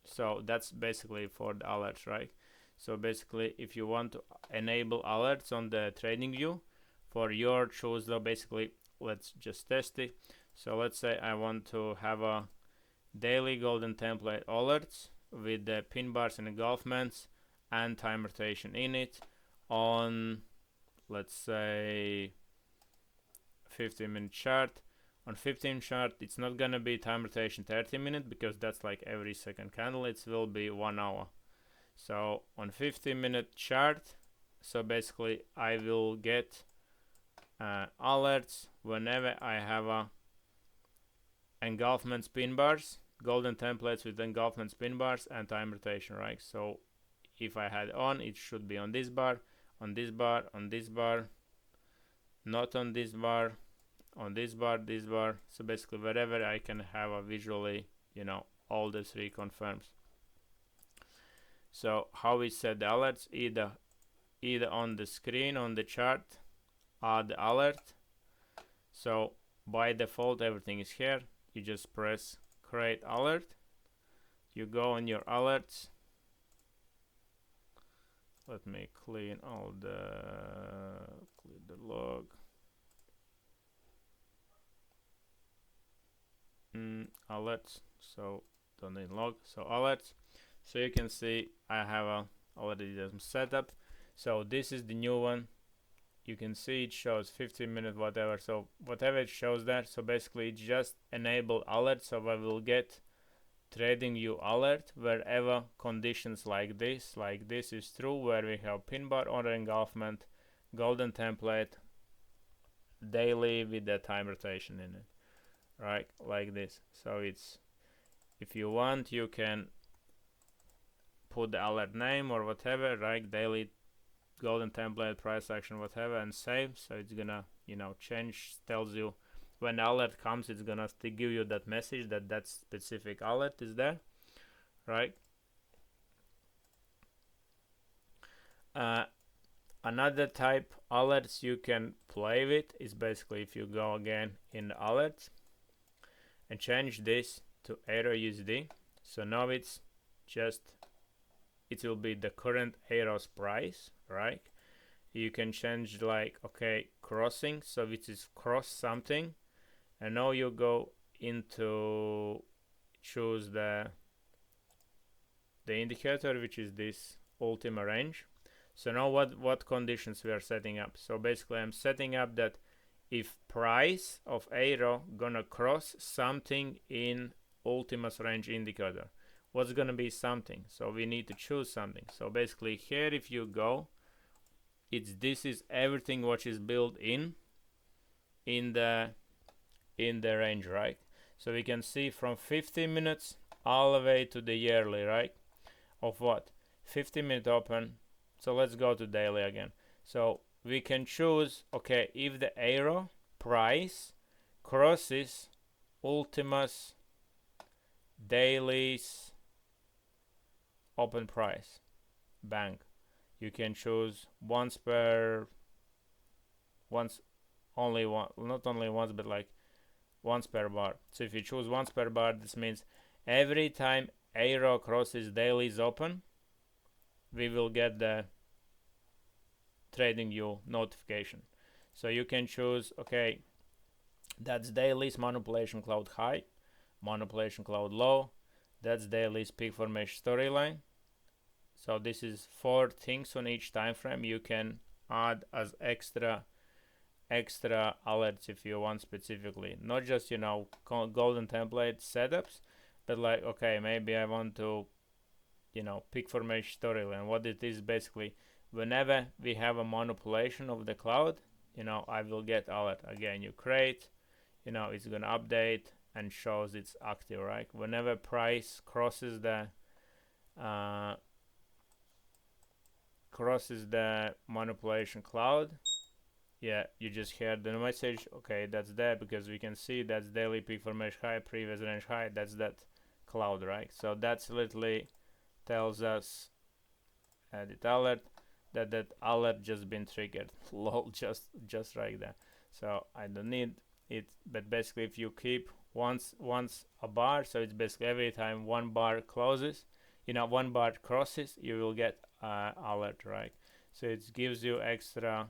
So that's basically for the alerts, right? So basically, if you want to enable alerts on the trading view for your choose, though, basically let's just test it. So let's say I want to have a daily golden template alerts with the pin bars and engulfments and time rotation in it on, let's say, 15-minute chart. On 15 chart, it's not gonna be time rotation 30-minute because that's like every second candle. It will be 1 hour. So on 15-minute chart, so basically I will get alerts whenever I have a engulfment spin bars, golden templates with engulfment spin bars and time rotation, right? So if I had on, it should be on this bar, on this bar, on this bar, not on this bar, on this bar, this bar. So basically wherever I can have a visually, all the 3 confirms. So how we set the alerts, either on the screen on the chart, add the alert. So by default everything is here. You just press create alert. You go on your alerts. Let me clean the log. Alerts. So don't need log. So alerts. So you can see I have already some setup. So this is the new one. You can see it shows 15-minute whatever. So whatever it shows there. So basically it just enable alert. So I will get trading view alert wherever conditions like this is true, where we have pin bar or engulfment, golden template, daily with the time rotation in it, right? Like this. So it's, if you want, you can put the alert name or whatever, right? Daily golden template, price action, whatever, and save. So it's gonna change, tells you when the alert comes, it's gonna give you that message that specific alert is there, right? Another type alerts you can play with is basically if you go again in the alerts and change this to Euro USD. So now it will be the current Euro's price, right? You can change like, okay, crossing, so which is cross something, and now you go into choose the the indicator, which is this Ultima Rng. So now what conditions we are setting up? So basically I'm setting up that if price of arrow gonna cross something in Ultima's range indicator, what's gonna be something? So we need to choose something. So basically here, if you go, this is everything what is built in the range, right? So we can see from 15 minutes all the way to the yearly, right? Of what? 15-minute open. So let's go to daily again. So we can choose, okay, if the arrow price crosses Ultima's daily's open price, bang. You can choose once, only one, not only once, but like once per bar. So if you choose once per bar, this means every time arrow crosses daily's open, we will get the TradingView notification. So you can choose, okay, that's daily's manipulation cloud high, manipulation cloud low, that's daily's peak formation storyline. So this is 4 things on each time frame you can add as extra alerts if you want specifically, not just, you know, golden template setups, but like, okay, maybe I want to, you know, peak formation storyline. What it is basically, whenever we have a manipulation of the cloud, you know, I will get alert. Again, you create, you know, it's gonna update and shows it's active, right? Whenever price crosses the manipulation cloud, yeah, you just hear the message, okay, that's there, because we can see that's daily peak formation high, previous range high, that's that cloud, right? So that's literally tells us edit alert that alert just been triggered. Lol, just like that. So I don't need it, but basically if you keep once a bar, so it's basically every time one bar closes, you know, one bar crosses, you will get alert, right? So it gives you extra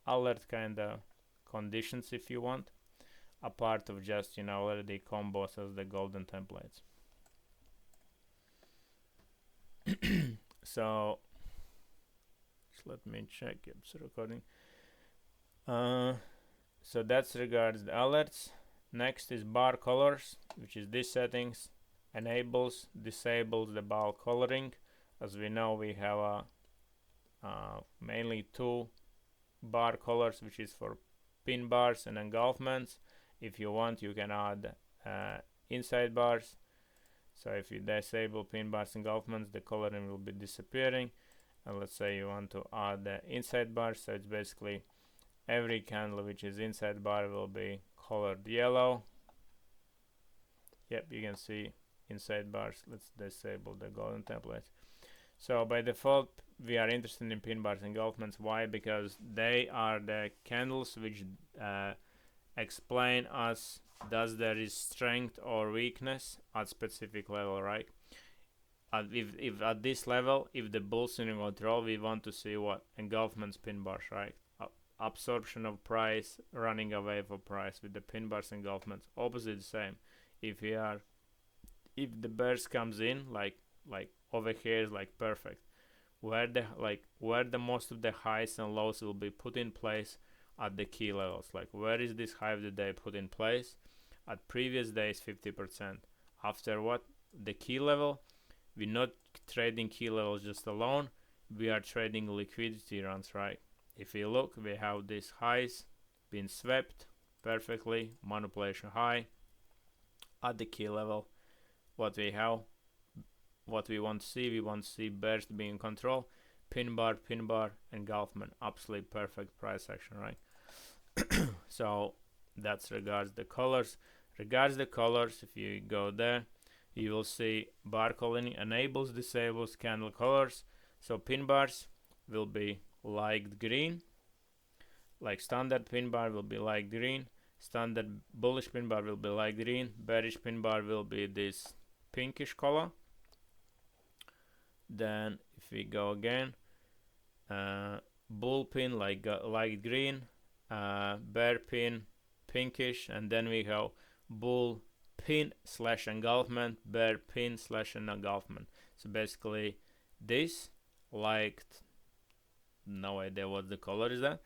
alert kind of conditions if you want, a part of just, you know, already combos as the golden templates. So let me check, it's recording. So that's regards the alerts. Next is bar colors, which is this settings, enables, disables the bar coloring. As we know, we have mainly 2 bar colors, which is for pin bars and engulfments. If you want, you can add inside bars. So if you disable pin bars and engulfments, the coloring will be disappearing. And let's say you want to add the inside bars, so it's basically every candle which is inside bar will be colored yellow. Yep, you can see inside bars. Let's disable the golden templates. So by default, we are interested in pin bars and engulfments. Why? Because they are the candles which explain us does there is strength or weakness at specific level, right? If at this level, if the bull's in control, we want to see what engulfments, pin bars, right? Absorption of price, running away for price. With the pin bars, engulfments, opposite the same. If the bears comes in, like over here is like perfect, where the most of the highs and lows will be put in place at the key levels. Like, where is this high of the day put in place? At previous days 50%. After what? The key level. We're not trading key levels just alone, we are trading liquidity runs, right? If you look, we have these highs been swept perfectly, manipulation high at the key level. What we want to see, we want to see bears being in control, pin bar, engulfment, absolutely perfect price action, right? So that's regards the colors. Regards the colors, if you go there, you will see bar coloring enables, disables candle colors. So pin bars will be light green, like standard pin bar will be light green, standard bullish pin bar will be light green, bearish pin bar will be this pinkish color. Then if we go again, bull pin like light green, bear pin pinkish, and then we have bull pin / engulfment, bear pin / engulfment. So basically this, like, no idea what the color is that.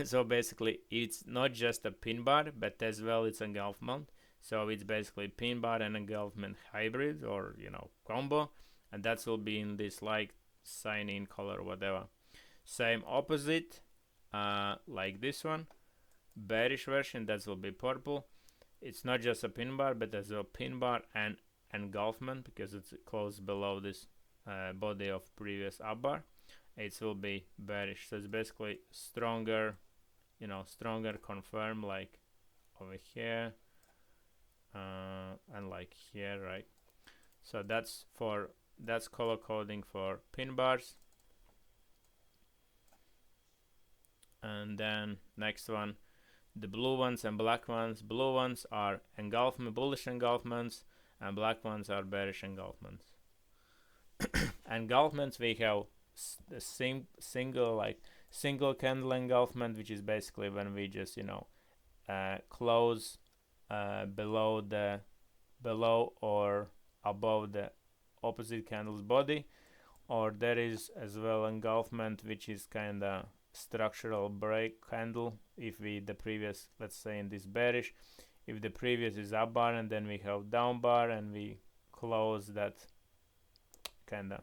So basically it's not just a pin bar, but as well it's engulfment. So it's basically pin bar and engulfment hybrid, or combo, and that will be in this like sign in color, whatever. Same opposite, like this one, bearish version, that will be purple. It's not just a pin bar, but as a pin bar and engulfment, because it's close below this body of previous up bar. It will be bearish. So it's basically stronger, stronger confirm, like over here and like here, right? So that's color coding for pin bars. And then next one, the blue ones and black ones. Blue ones are engulfment, bullish engulfments, and black ones are bearish engulfments. Engulfments, we have the single candle engulfment, which is basically when we just close below or above the opposite candle's body. Or there is as well engulfment, which is kind of structural break candle. If the previous, let's say in this bearish, if the previous is up bar and then we have down bar and we close that, kind of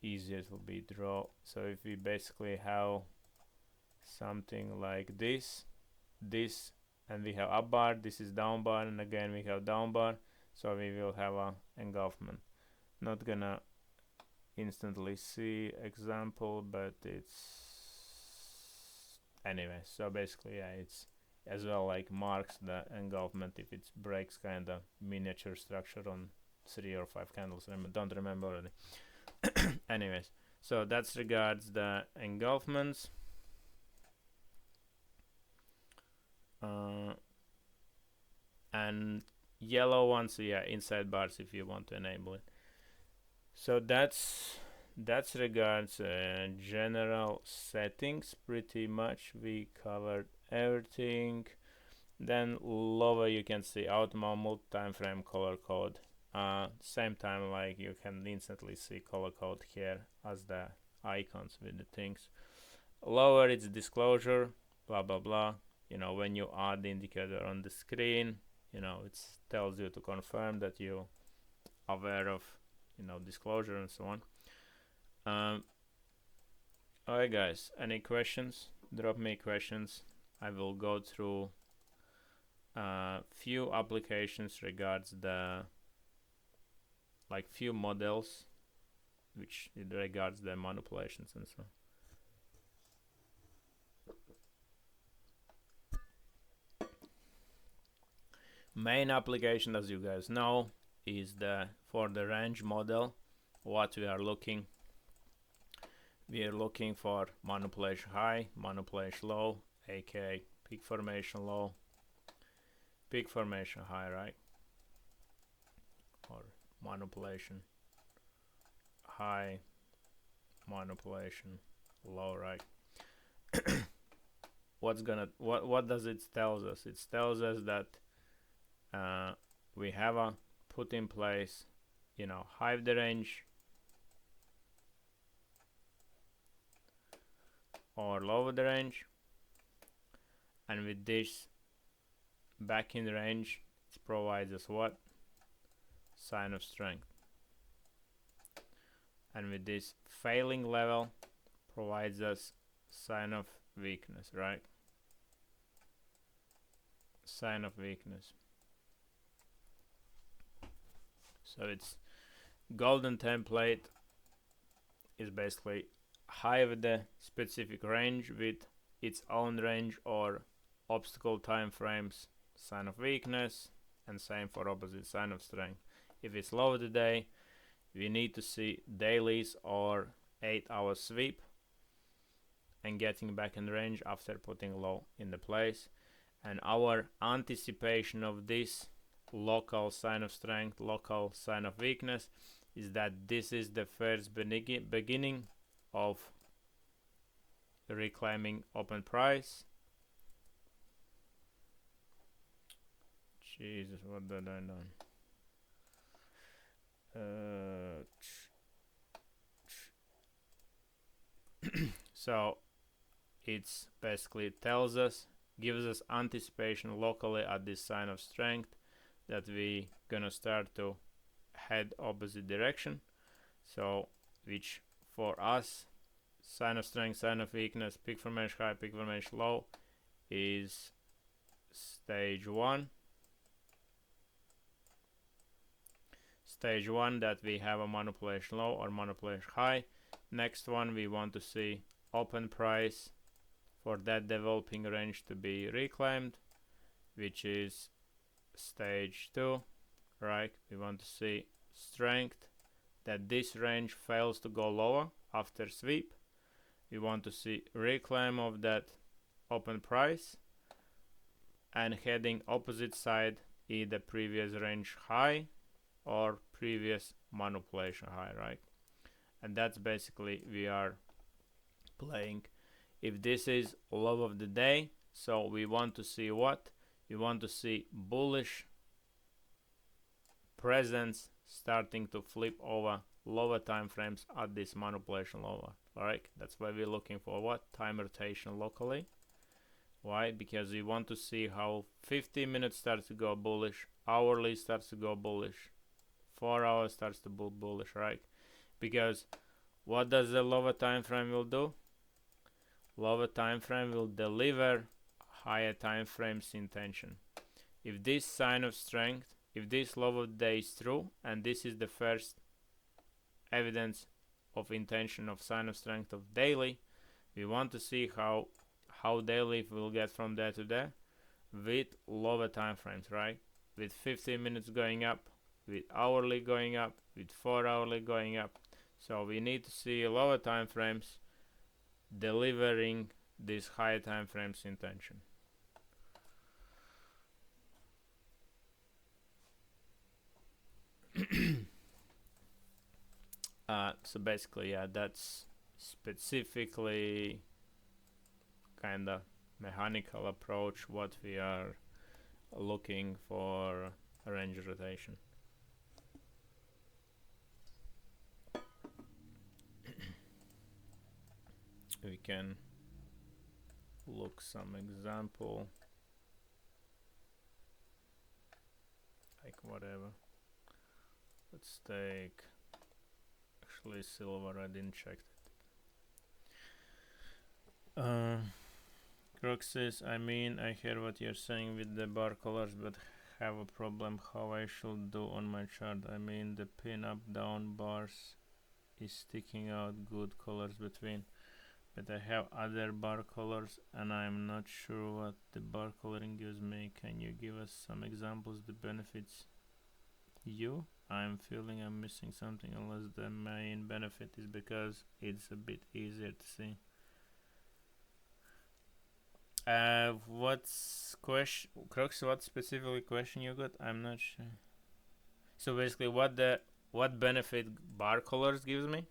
easier it will be draw. So if we basically have something like this, and we have up bar, this is down bar, and again we have down bar, so we will have a engulfment. Not gonna instantly see example, but it's anyway. So basically, yeah, it's as well like marks the engulfment if it breaks kind of miniature structure on 3 or 5 candles. Don't remember already. Anyways, so that's regards the engulfments. And yellow ones, so yeah, inside bars if you want to enable it. So that's regards general settings. Pretty much we covered everything. Then lower you can see Ultima multi-time frame color code. Same time, like you can instantly see color code here as the icons with the things. Lower it's disclosure, blah blah blah. When you add the indicator on the screen, it tells you to confirm that you aware of disclosure and so on. Alright guys, any questions? Drop me questions. I will go through few applications regards the few models which it regards the manipulations and so on. Main application, as you guys know, is for the range model. What we are looking for manipulation high, manipulation low, aka peak formation low, peak formation high, right? Or manipulation high, manipulation low, right? What does it tells us? It tells us that we have a put in place, hive the range or lower the range, and with this back in the range, it provides us what? Sign of strength. And with this failing level provides us sign of weakness, right? Sign of weakness. So it's golden template is basically high with the specific range with its own range or obstacle time frames, sign of weakness, and same for opposite, sign of strength. If it's low today, we need to see dailies or 8-hour sweep and getting back in range after putting low in the place. And our anticipation of this local sign of strength, local sign of weakness, is that this is the first beginning of reclaiming open price. Jesus, what did I do? So it's basically gives us anticipation locally at this sign of strength that we gonna start to head opposite direction. So which for us, sign of strength, sign of weakness, peak formation high, peak formation low is stage 1. Stage 1 that we have a manipulation low or manipulation high. Next one we want to see open price for that developing range to be reclaimed, which is stage 2, right? We want to see strength that this range fails to go lower after sweep. We want to see reclaim of that open price and heading opposite side, either previous range high or previous manipulation high, right? And that's basically we are playing. If this is low of the day, so we want to see what? We want to see bullish presence starting to flip over lower time frames at this manipulation lower. Alright, that's why we're looking for what? Time rotation locally. Why? Because we want to see how 15 minutes starts to go bullish, hourly starts to go bullish, 4 hours starts to go bullish, right? Because what does the lower time frame will do? Lower time frame will deliver higher time frames intention. If this sign of strength, if this low of the day is true, and this is the first evidence of intention of sign of strength of daily, we want to see how daily will get from there to there with lower time frames, right? With 15 minutes going up, with hourly going up, with 4 hourly going up. So we need to see lower time frames delivering this higher time frames intention. So basically, yeah, that's specifically kind of mechanical approach what we are looking for range rotation. We can look some example, like whatever. Let's take actually silver. I didn't check that. Cruxes, I mean, I hear what you're saying with the bar colors, but have a problem how I should do on my chart. I mean, the pin up down bars is sticking out good colors between, but I have other bar colors and I'm not sure what the bar coloring gives me. Can you give us some examples the benefits you? I'm feeling I'm missing something, unless the main benefit is because it's a bit easier to see. What's question, Crux? What specifically question you got? I'm not sure. So basically, what benefit bar colors gives me?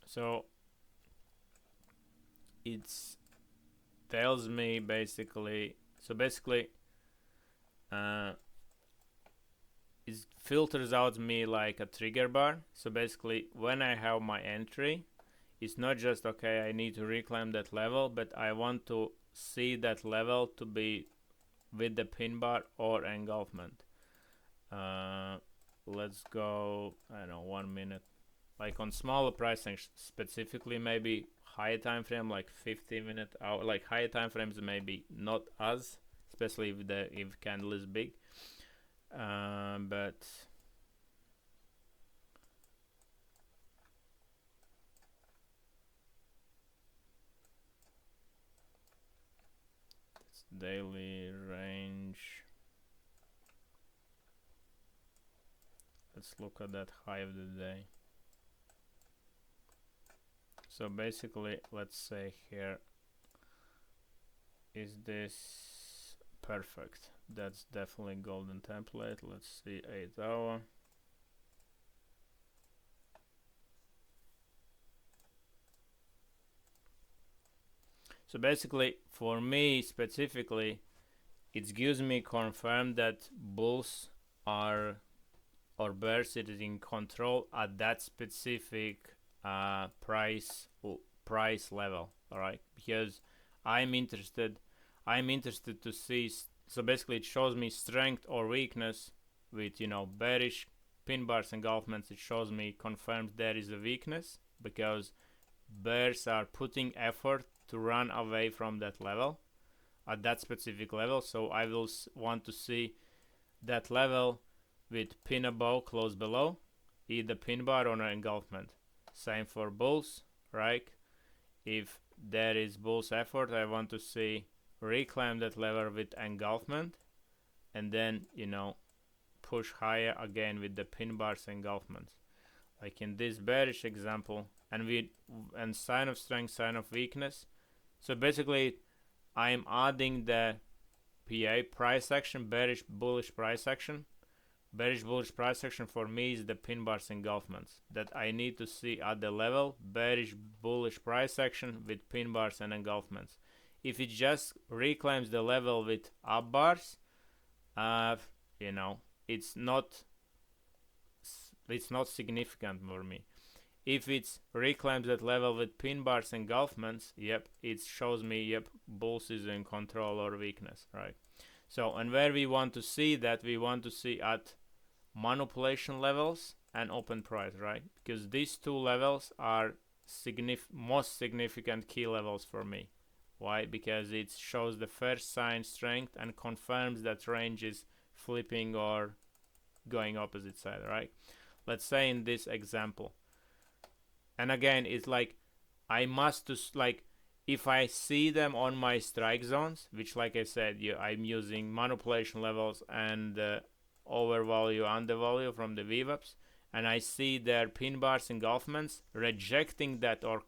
So it's tells me basically. So basically, it filters out me like a trigger bar. So basically, when I have my entry, it's not just okay, I need to reclaim that level, but I want to see that level to be with the pin bar or engulfment. Let's go, I don't know, 1 minute. Like on smaller pricing, specifically maybe higher time frame, like 50-minute hour, like higher time frames maybe not as, especially if candle is big. But daily range. Let's look at that high of the day. So basically, let's say here, is this perfect? That's definitely golden template. Let's see, 8 hour. So basically, for me specifically, it gives me confirmed that bulls are, or bears it is in control at that specific price level. All right, because I'm interested to see. So basically, it shows me strength or weakness with, you know, bearish pin bars engulfments. It shows me confirmed there is a weakness because bears are putting effort to run away from that level at that specific level. So I will want to see that level with pin above, close below, either pin bar or an engulfment. Same for bulls, right? If there is bulls effort, I want to see reclaim that level with engulfment, and then, you know, push higher again with the pin bars engulfments. Like in this bearish example, and sign of strength, sign of weakness. So basically, I am adding the PA price action, bearish bullish price action. Bearish bullish price action for me is the pin bars engulfments that I need to see at the level. Bearish bullish price action with pin bars and engulfments. If it just reclaims the level with up bars, you know, it's not significant for me. If it reclaims that level with pin bars engulfments, yep, it shows me, yep, bulls is in control or weakness, right? So, and where we want to see that, we want to see at manipulation levels and open price, right? Because these two levels are most significant key levels for me. Why? Because it shows the first sign strength and confirms that range is flipping or going opposite side, right? Let's say in this example, and again, it's like I must like, if I see them on my strike zones, which, like I said, I'm using manipulation levels and overvalue, undervalue from the VWAPs, and I see their pin bars engulfments rejecting that or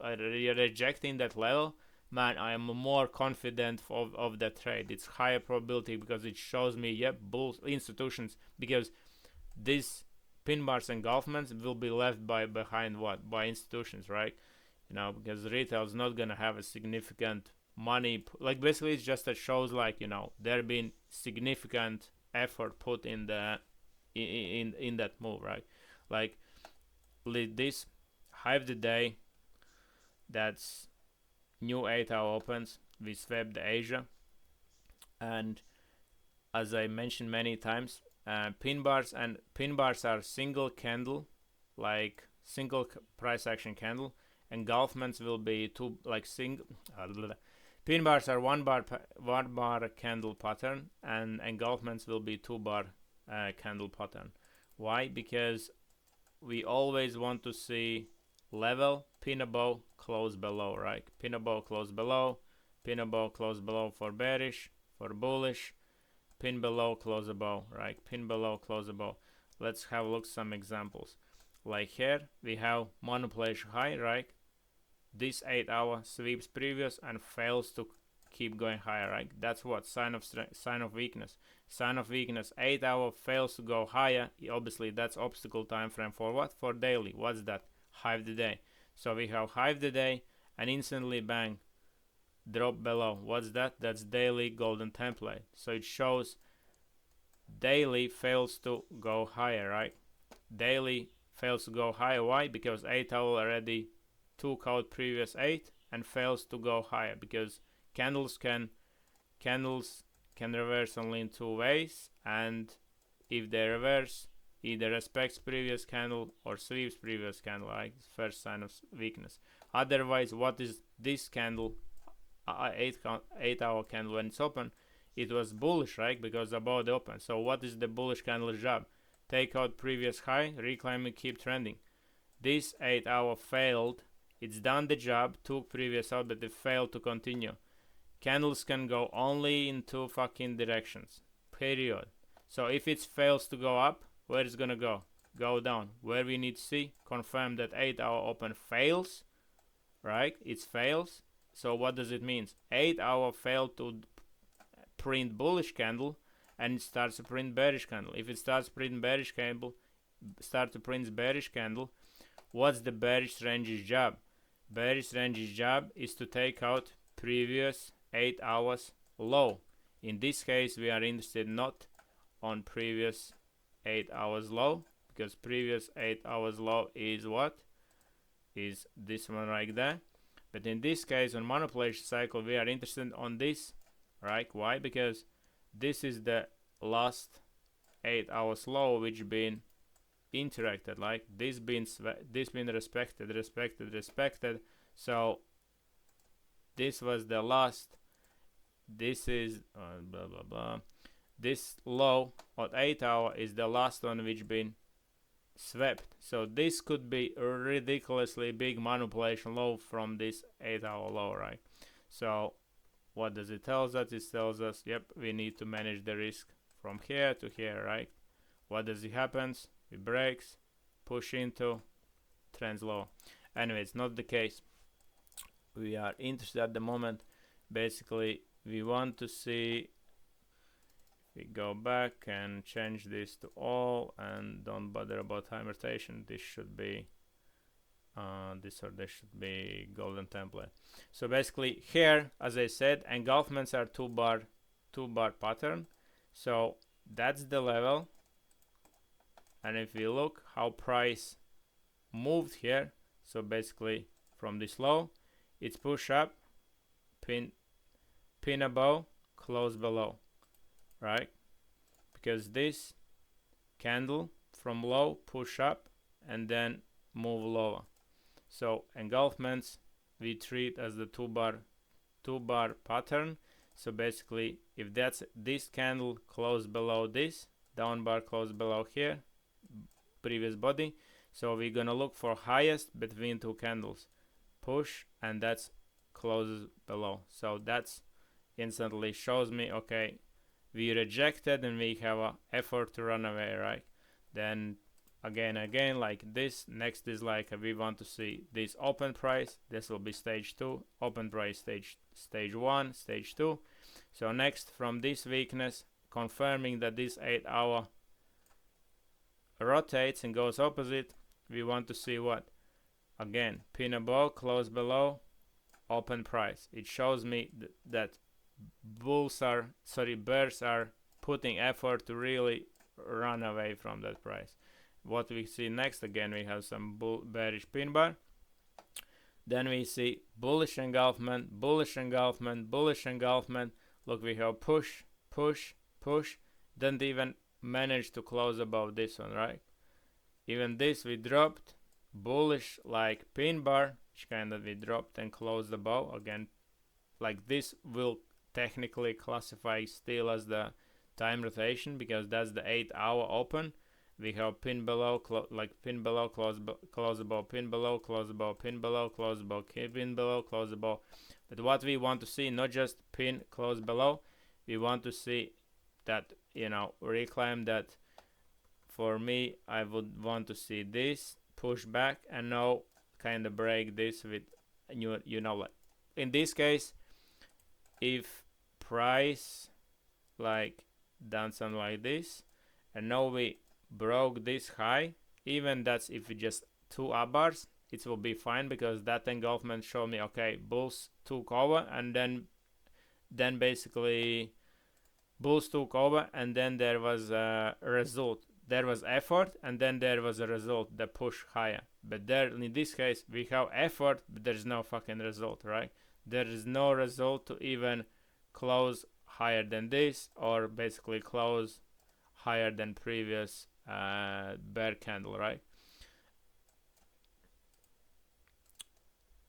rejecting that level, man, I am more confident of that trade. It's higher probability because it shows me, yep, bulls institutions, because this pin bars engulfments will be left behind what? By institutions, right? You know, because retail is not gonna have a significant money. Like basically, it's just that shows, like, you know, there been significant effort put in the in that move, right? Like this high of the day, that's new 8-hour opens. We swept the Asia, and as I mentioned many times, pin bars are single candle, like single price action candle. Engulfments will be two, like single. Pin bars are one bar candle pattern, and engulfments will be 2-bar candle pattern. Why? Because we always want to see level, pin above, close below, right? Pin above, close below, pin above, close below for bearish, for bullish, pin below, close above, right? Pin below, close above. Let's have a look some examples. Like here, we have manipulation high, right? This 8-hour sweeps previous and fails to keep going higher, right? That's what? Sign of weakness. Sign of weakness. 8-hour fails to go higher. Obviously, that's obstacle time frame for what? For daily. What's that? High of the day. So we have high of the day and instantly bang, drop below. What's that? That's daily golden template. So it shows daily fails to go higher, right? Daily fails to go higher. Why? Because 8-hour already took out previous 8 and fails to go higher, because candles can reverse only in two ways, and if they reverse, either respects previous candle or sweeps previous candle, right? First sign of weakness. Otherwise, what is this candle? 8-hour candle, when it's open, it was bullish, right? Because above the open. So what is the bullish candle's job? Take out previous high, reclaim and keep trending. This 8-hour failed. It's done the job, took previous out, but it failed to continue. Candles can go only in two fucking directions. Period. So if it fails to go up, where is gonna go? Go down. Where we need to see, confirm that 8-hour open fails, right? It fails. So what does it mean? 8-hour failed to print bullish candle, and it starts to print bearish candle. If it starts to print bearish candle, what's the bearish range's job? Bearish range's job is to take out previous 8 hours low. In this case, we are interested not on previous 8 hours low, because previous 8 hours low is what? Is this one right there. But in this case, on manipulation cycle, we are interested on this, right? Why? Because this is the last 8 hours low which been interacted, like this been respected. So this was the last. This is blah blah blah. This low at 8 hour is the last one which been swept. So this could be a ridiculously big manipulation low from this 8 hour low, right? So what does it tell us? It tells us, yep, we need to manage the risk from here to here, right? What does it happens? It breaks, push into, trends low. Anyway, it's not the case. We are interested at the moment. Basically, we want to see. We go back and change this to all, and don't bother about time rotation. This should be this should be golden template. So basically here, as I said, engulfments are two bar pattern. So that's the level. And if we look how price moved here, so basically from this low, it's push up, pin above, close below, right? Because this candle from low push up and then move lower. So engulfments we treat as the two bar pattern. So basically, if that's this candle close below this, down bar close below here, previous body, so we're gonna look for highest between two candles, push, and that's closes below. So that's instantly shows me, okay, we rejected and we have a effort to run away, right? Then again like this. Next is like we want to see this open price. This will be stage 2, open price stage 1, stage 2. So next, from this weakness, confirming that this 8 hour rotates and goes opposite, we want to see what? Again, pin above, close below, open price. It shows me that bears are putting effort to really run away from that price. What we see next, again, we have some bearish pin bar. Then we see bullish engulfment, bullish engulfment, bullish engulfment. Look, we have push, push, push. Didn't even manage to close above this one, right? Even this we dropped, bullish like pin bar, which kind of we dropped and closed above. Again, like this will technically classify still as the time rotation, because that's the 8 hour open. We have pin below, pin below, close above, pin below, close above, pin below, close above, pin below, close above. But what we want to see, not just pin, close below, we want to see that, you know, reclaim that. For me, I would want to see this push back and now kind of break this with, you know, like in this case, if price like done something like this, and now we broke this high, even that's if we just 2 up bars, it will be fine, because that engulfment showed me, okay, bulls took over, and then basically bulls took over, and then there was a result. There was effort, and then there was a result, the push higher. But there, in this case, we have effort, but there's no fucking result, right? There is no result to even close higher than this, or basically close higher than previous bear candle, right?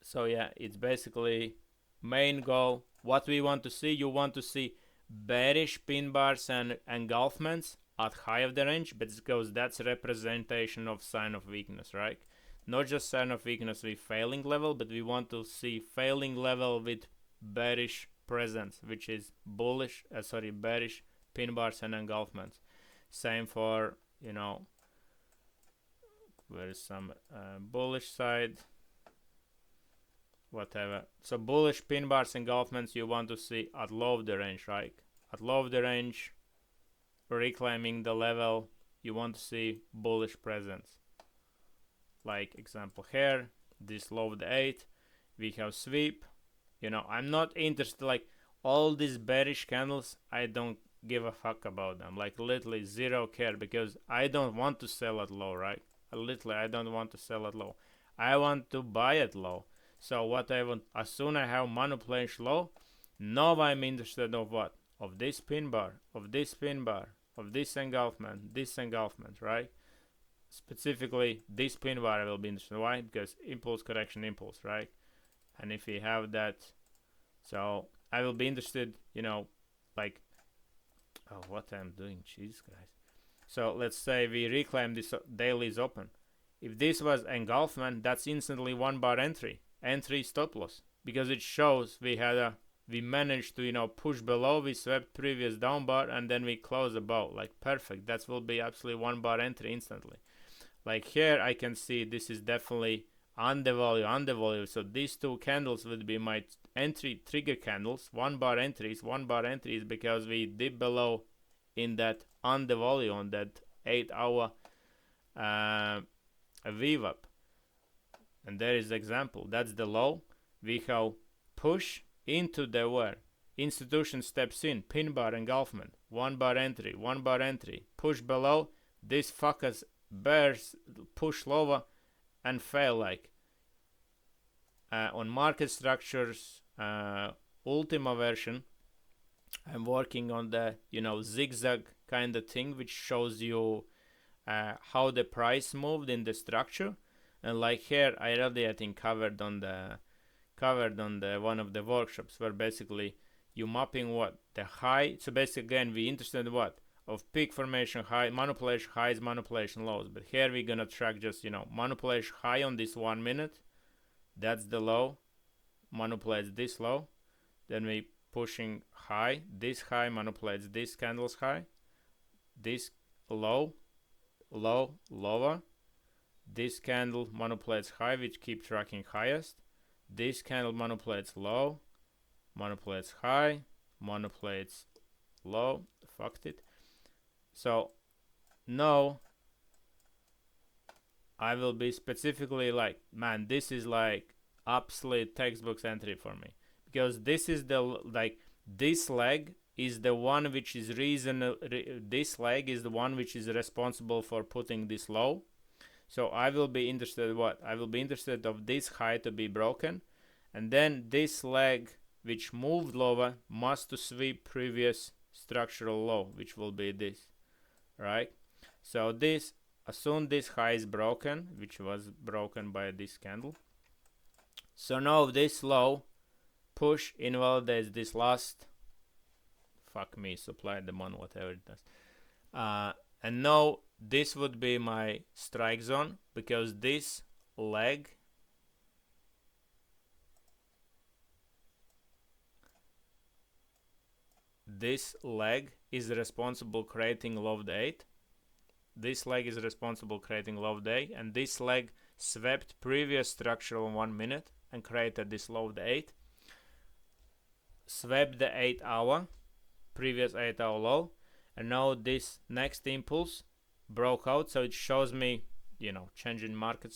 So yeah, it's basically main goal. What we want to see, you want to see bearish pin bars and engulfments at high of the range, but because that's a representation of sign of weakness, right? Not just sign of weakness with failing level, but we want to see failing level with bearish presence, which is bearish pin bars and engulfments. Same for, you know, where is some bullish side, whatever. So bullish pin bars engulfments you want to see at low of the range, right? At low of the range, reclaiming the level, you want to see bullish presence. Like example here, this low of the 8, we have sweep. You know, I'm not interested, like all these bearish candles, I don't give a fuck about them, like literally zero care, because I don't want to sell at low, right? Literally, I don't want to sell at low. I want to buy at low. So what I want, as soon as I have manipulation low, now I'm interested of what? Of this pin bar, of this pin bar, of this engulfment, right? Specifically, this pin bar I will be interested. Why? Because impulse correction impulse, right? And if we have that, so I will be interested, like, oh, what I'm doing, Jesus Christ. So let's say we reclaim this daily is open. If this was engulfment, that's instantly 1 bar entry stop loss, because it shows we managed to push below, we swept previous down bar, and then we close above. Like perfect, that will be absolutely 1 bar entry instantly. Like here I can see this is definitely undervalue. So these two candles would be my entry trigger candles. 1 bar entries because we dip below in that undervalue on that 8-hour VWAP. And there is example. That's the low. We have push into the where institution steps in, pin bar engulfment, 1 bar entry, push below. This fuckers bears push lower and fail. Like on market structures Ultima version, I'm working on the zigzag kind of thing, which shows you how the price moved in the structure. And like here I already I think covered on the one of the workshops, where basically you mapping what the high. So basically again we interested in what of peak formation high, manipulation highs, manipulation lows. But here we're gonna track just manipulation high on this 1 minute. That's the low. Manipulates this low. Then we pushing high. This high manipulates this candle's high. This low, lower. This candle manipulates high, which keep tracking highest. This candle manipulates low, manipulates high, manipulates low. Fucked it. So now I will be specifically like, man, this is like absolute textbook entry for me, because this is this leg is the one which is this leg is the one which is responsible for putting this low. So I will be interested I will be interested of this high to be broken, and then this leg which moved lower must to sweep previous structural low, which will be this, right? So this, as soon this high is broken, which was broken by this candle, so now this low push invalidates this last supply demand, whatever it does, and now this would be my strike zone, because this leg is responsible creating low of the 8. This leg is responsible creating low of the 8, and this leg swept previous structural 1 minute and created this low of the 8. Swept the 8-hour, previous 8-hour low, and now this next impulse broke out. So it shows me, changing market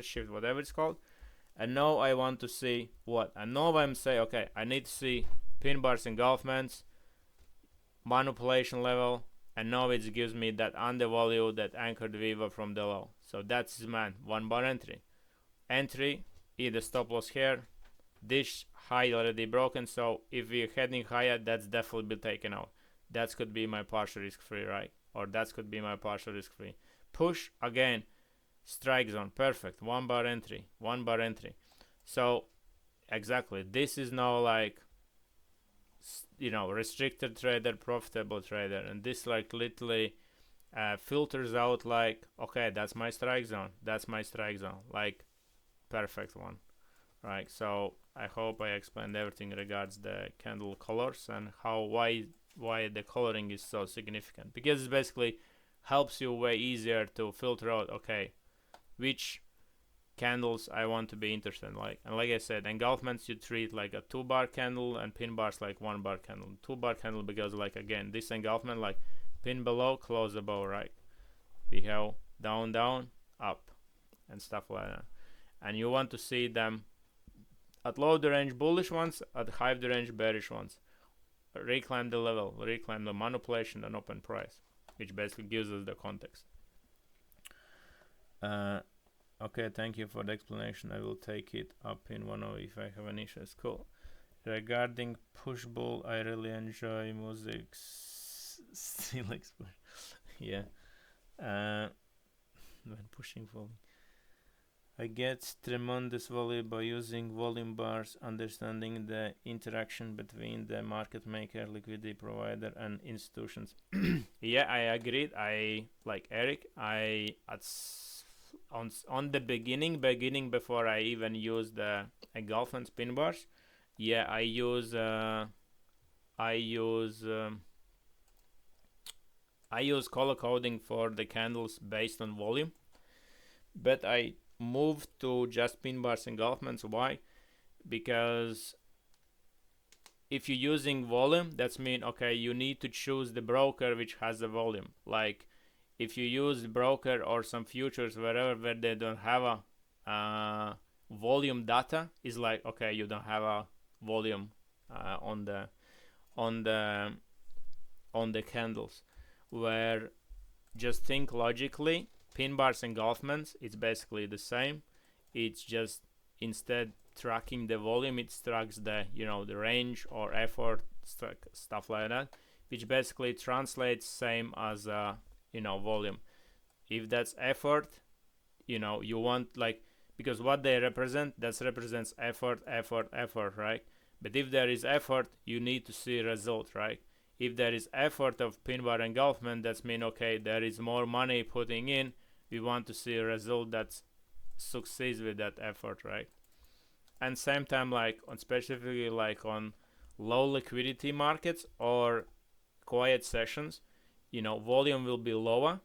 shift, whatever it's called. And now I want to see what? And now I'm saying, okay, I need to see pin bars engulfments, manipulation level, and now it gives me that undervalue, that anchored VWAP from the low. So that's 1 bar entry. Either stop loss here. This high already broken, so if we're heading higher, that's definitely be taken out. That could be my partial risk free, right? Or that could be my partial risk free. Push again, strike zone, perfect. 1 bar entry. So exactly, this is now like, restricted trader, profitable trader, and this like literally filters out like, okay, that's my strike zone, like perfect one, right? So I hope I explained everything regards the candle colors and why the coloring is so significant, because it basically helps you way easier to filter out, okay, which candles I want to be interested in. And like I said, engulfments you treat like a 2 bar candle, and pin bars like 1 bar candle. 2 bar candle because like again this engulfment like pin below, close above, right? We have down, up, and stuff like that. And you want to see them at low the range bullish ones, at high the range bearish ones. reclaim the level, reclaim the manipulation and open price, which basically gives us the context. Okay, thank you for the explanation. I will take it up in 1.0 if I have an issue. It's cool. Regarding push bull, I really enjoy music. Still expert. Yeah. When pushing volume, I get tremendous value by using volume bars, understanding the interaction between the market maker, liquidity provider, and institutions. Yeah, I agreed. I like Eric. On the beginning before I even use the engulfing spin bars. Yeah, I use color coding for the candles based on volume, but I moved to just pin bars engulfments. Why? Because if you're using volume, that's mean okay, you need to choose the broker which has the volume. Like if you use broker or some futures wherever where they don't have a volume data, is like okay, you don't have a volume on the candles. Where just think logically, pin bars engulfments, it's basically the same. It's just instead tracking the volume, it tracks the the range or effort, stuff like that, which basically translates same as volume. If that's effort, you want like, because what they represent, that represents effort, right? But if there is effort, you need to see result, right? If there is effort of pin bar engulfment, that's mean okay, there is more money putting in. We want to see a result that succeeds with that effort, right? And same time, like on specifically like on low liquidity markets or quiet sessions, volume will be lower.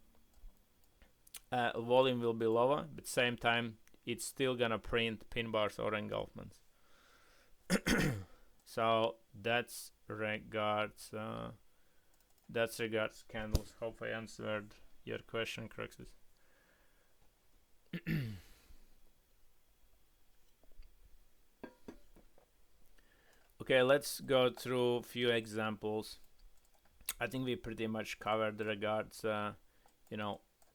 But same time, it's still gonna print pin bars or engulfments. So that's regards candles. Hope I answered your question, Cruxus. Okay, let's go through a few examples. I think we pretty much covered regards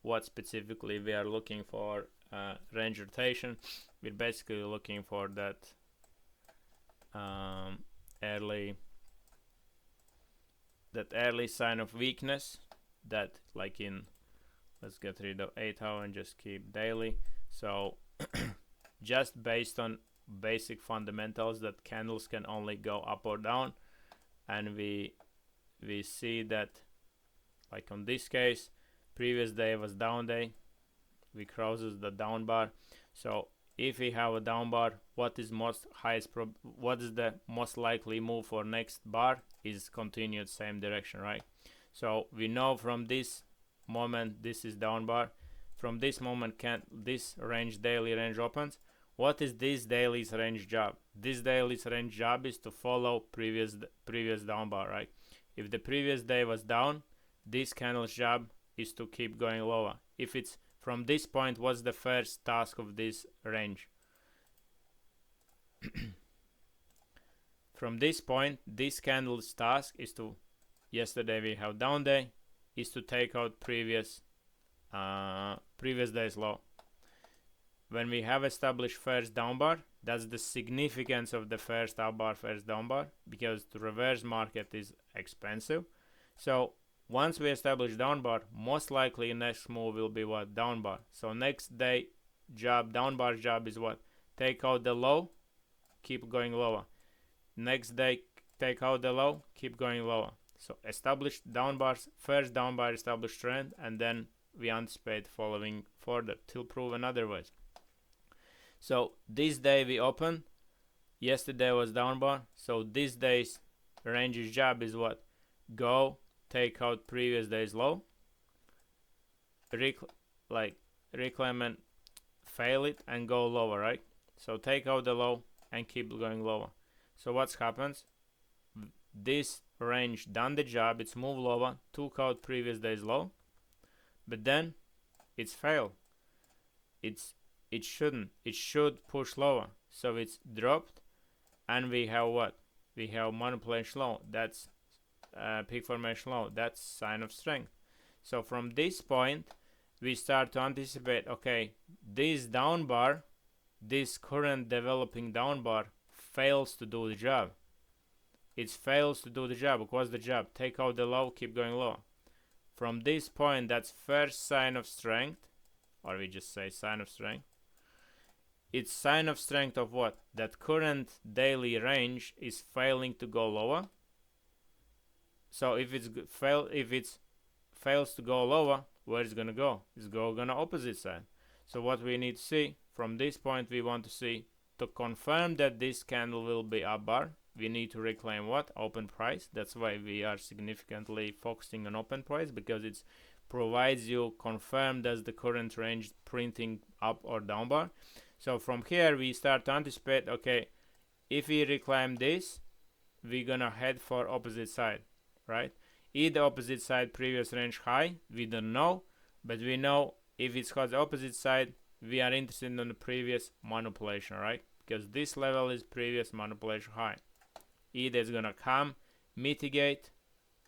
what specifically we are looking for. Range rotation, we're basically looking for that early sign of weakness, that like in, let's get rid of 8 hour and just keep daily. So just based on basic fundamentals, that candles can only go up or down, and we see that like on this case, previous day was down day, we crosses the down bar. So if we have a down bar, what is the most likely move for next bar is continued same direction, right? So we know from this moment this is down bar. From this moment this daily range opens. What is this daily's range job? This daily's range job is to follow previous down bar, right? If the previous day was down, this candle's job is to keep going lower. If it's from this point, what's the first task of this range? From this point, this candle's task is to, yesterday we have down day, is to take out previous day's low. When we have established first down bar, that's the significance of the first up bar, first down bar, because the reverse market is expensive. So once we establish down bar, most likely next move will be what? Down bar. So next day job, down bar job is what? Take out the low, keep going lower. Next day, take out the low, keep going lower. So establish down bars, first down bar established trend, and then we anticipate following further till proven otherwise. So this day we open, yesterday was down bar, so this day's range's job is what? Go, take out previous day's low, reclaim and fail it and go lower, right? So take out the low and keep going lower. So what happens? This range done the job, it's moved lower, took out previous day's low, but then it's failed. It shouldn't. It should push lower. So it's dropped, and we have what? We have manipulation low. That's peak formation low. That's sign of strength. So from this point, we start to anticipate, okay, this down bar, this current developing down bar fails to do the job. It fails to do the job. What's the job? Take out the low, keep going low. From this point, that's first sign of strength, or we just say sign of strength. It's sign of strength of what? That current daily range is failing to go lower. So if it's fails to go lower, where it's gonna go? It's gonna opposite side. So what we need to see from this point, we want to see to confirm that this candle will be up bar. We need to reclaim what? Open price. That's why we are significantly focusing on open price, because it provides you confirm does the current range printing up or down bar. So from here we start to anticipate, okay, if we reclaim this, we're gonna head for opposite side, right? Either opposite side previous range high, we don't know, but we know if it's got the opposite side, we are interested in the previous manipulation, right? Because this level is previous manipulation high. Either it's gonna come, mitigate,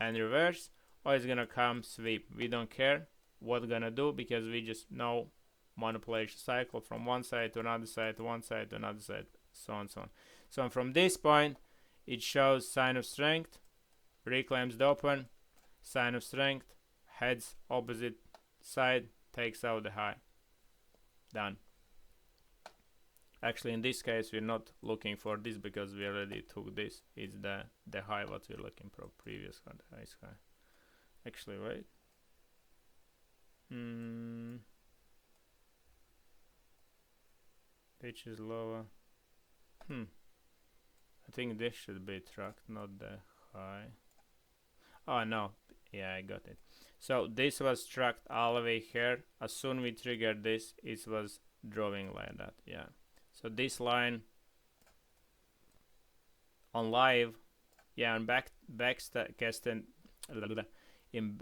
and reverse, or it's gonna come, sweep. We don't care what gonna do, because we just know manipulation cycle from one side to another side to one side to another side, so on, so on. So from this point, it shows sign of strength, reclaims the open, sign of strength, heads opposite side, takes out the high. Done. Actually, in this case, we're not looking for this because we already took this. It's the high what we're looking for. Previous high is high. Actually, wait. Which is lower? I think this should be tracked, not the high. Oh no, yeah, I got it. So this was tracked all the way here. As soon we triggered this, it was drawing like that. Yeah. So this line on live, yeah, on backtesting in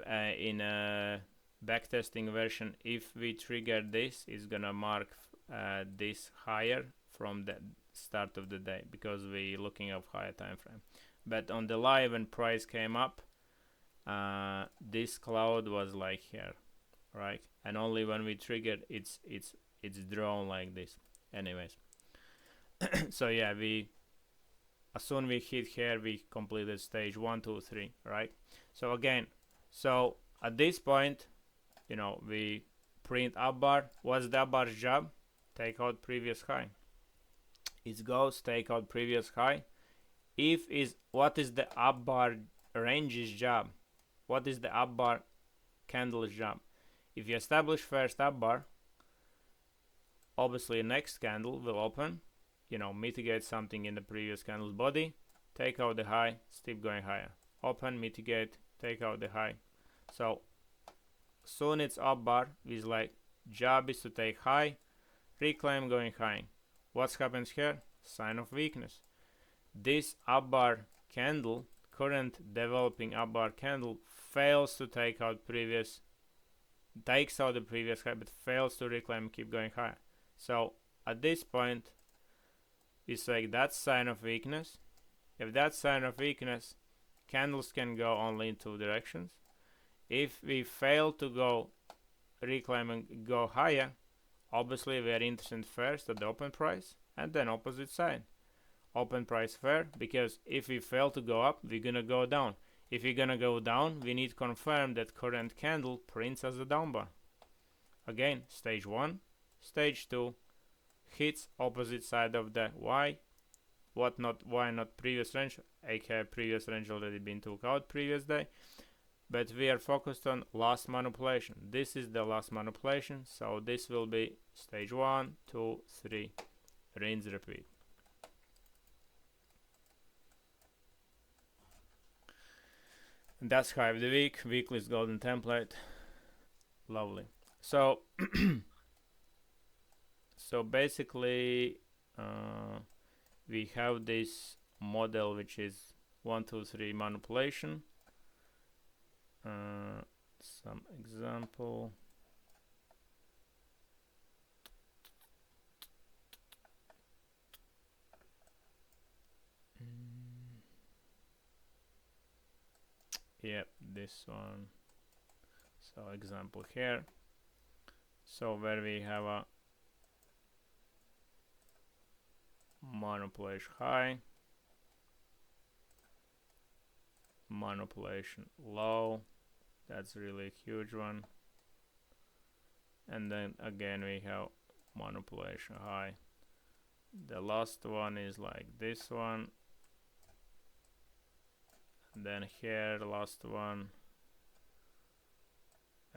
backtesting version, if we trigger this, it's gonna mark this higher from the start of the day, because we're looking at higher time frame. But on the live, when price came up, this cloud was like here, right? And only when we triggered, it's drawn like this. Anyways, so yeah, as soon we hit here, we completed stage 1, 2, 3, right? So again, so at this point, you know, we print up bar. What's the up bar's job? Take out previous high. It goes take out previous high. What is the up bar range's job? What is the up bar candle's job? If you establish first up bar, obviously next candle will open, you know, mitigate something in the previous candle's body, take out the high, keep going higher. Open, mitigate, take out the high. So soon it's up bar is like job is to take high, reclaim going high. What happens here? Sign of weakness. This up bar candle, current developing up bar candle, fails to take out previous, takes out the previous high, but fails to reclaim, keep going higher. So at this point, it's like that's sign of weakness. If that's sign of weakness, candles can go only in two directions. If we fail to go reclaim and go higher, obviously we are interested first at the open price and then opposite side. Open price fair, because if we fail to go up, we're gonna go down. If we're gonna go down, we need to confirm that current candle prints as a down bar. Again, stage 1, stage 2, hits opposite side of the Y. Why not previous range? aka previous range already been took out previous day. But we are focused on last manipulation. This is the last manipulation, so this will be stage 1, 2, 3, rinse, repeat. And that's high of the week, weekly's golden template. Lovely. So so basically we have this model which is 1, 2, 3 manipulation. Some example. Yep, this one. So example here. So where we have a manipulation high, manipulation low, that's really a huge one, and then again we have manipulation high. The last one is like this one, and then here the last one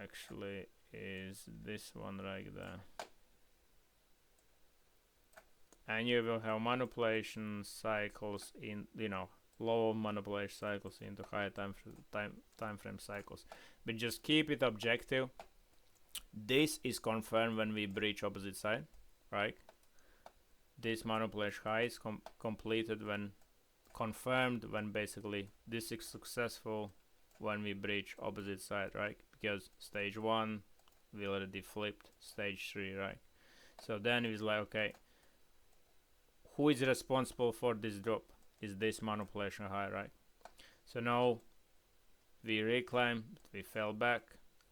actually is this one right there. And you will have manipulation cycles in, low manipulation cycles into higher time frame cycles. But just keep it objective. This is confirmed when we breach opposite side, right? This manipulation high is completed when confirmed when basically this is successful when we breach opposite side, right? Because stage 1 we already flipped stage 3, right? So then it's like, okay, who is responsible for this drop? Is this manipulation high, right? So now we reclaim, we fell back.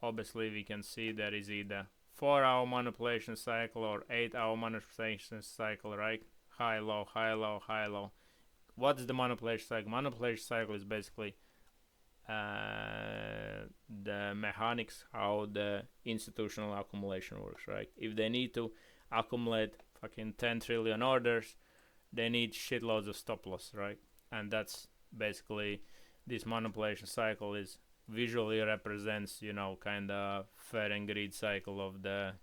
Obviously we can see there is either 4-hour manipulation cycle or 8-hour manipulation cycle, right? High, low, high, low, high, low. What's the manipulation cycle? Manipulation cycle is basically the mechanics how the institutional accumulation works, right? If they need to accumulate fucking 10 trillion orders, they need shitloads of stop loss, right? And that's basically this manipulation cycle is visually represents, kind of fair and greed cycle of the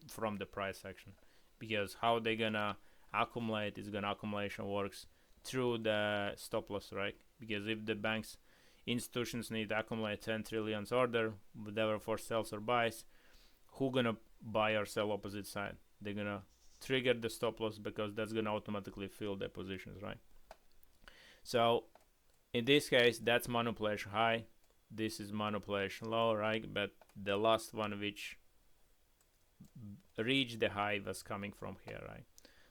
from the price action, because how they gonna accumulate is gonna accumulation works through the stop loss, right? Because if the banks institutions need to accumulate 10 trillion order, whatever for sells or buys, who gonna buy or sell opposite side? They're gonna trigger the stop loss because that's gonna automatically fill their positions, right? So in this case that's manipulation high, this is manipulation low, right? But the last one which reached the high was coming from here, right?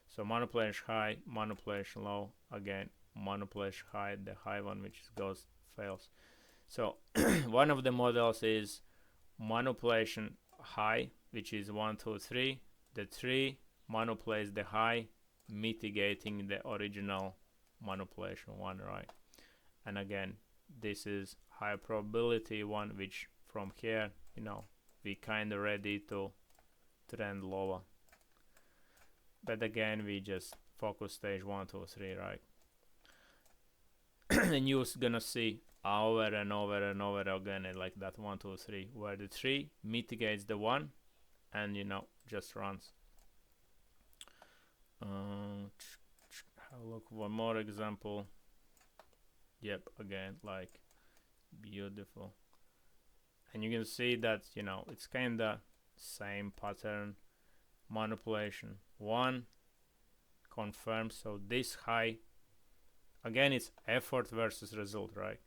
So manipulation high, manipulation low, again manipulation high, the high one which goes fails. So one of the models is manipulation high, which is 1, 2, 3. The 3 manipulates the high, mitigating the original manipulation 1, right? And again, this is high probability one, which from here, we kind of ready to trend lower. But again, we just focus stage 1, 2, 3, right? And you're gonna see over and over and over again like that 1, 2, 3, where the 3 mitigates the 1 and just runs. Have a look, one more example. Yep, again, like beautiful. And you can see that it's kinda same pattern. Manipulation 1 confirmed. So this high, again, it's effort versus result, right?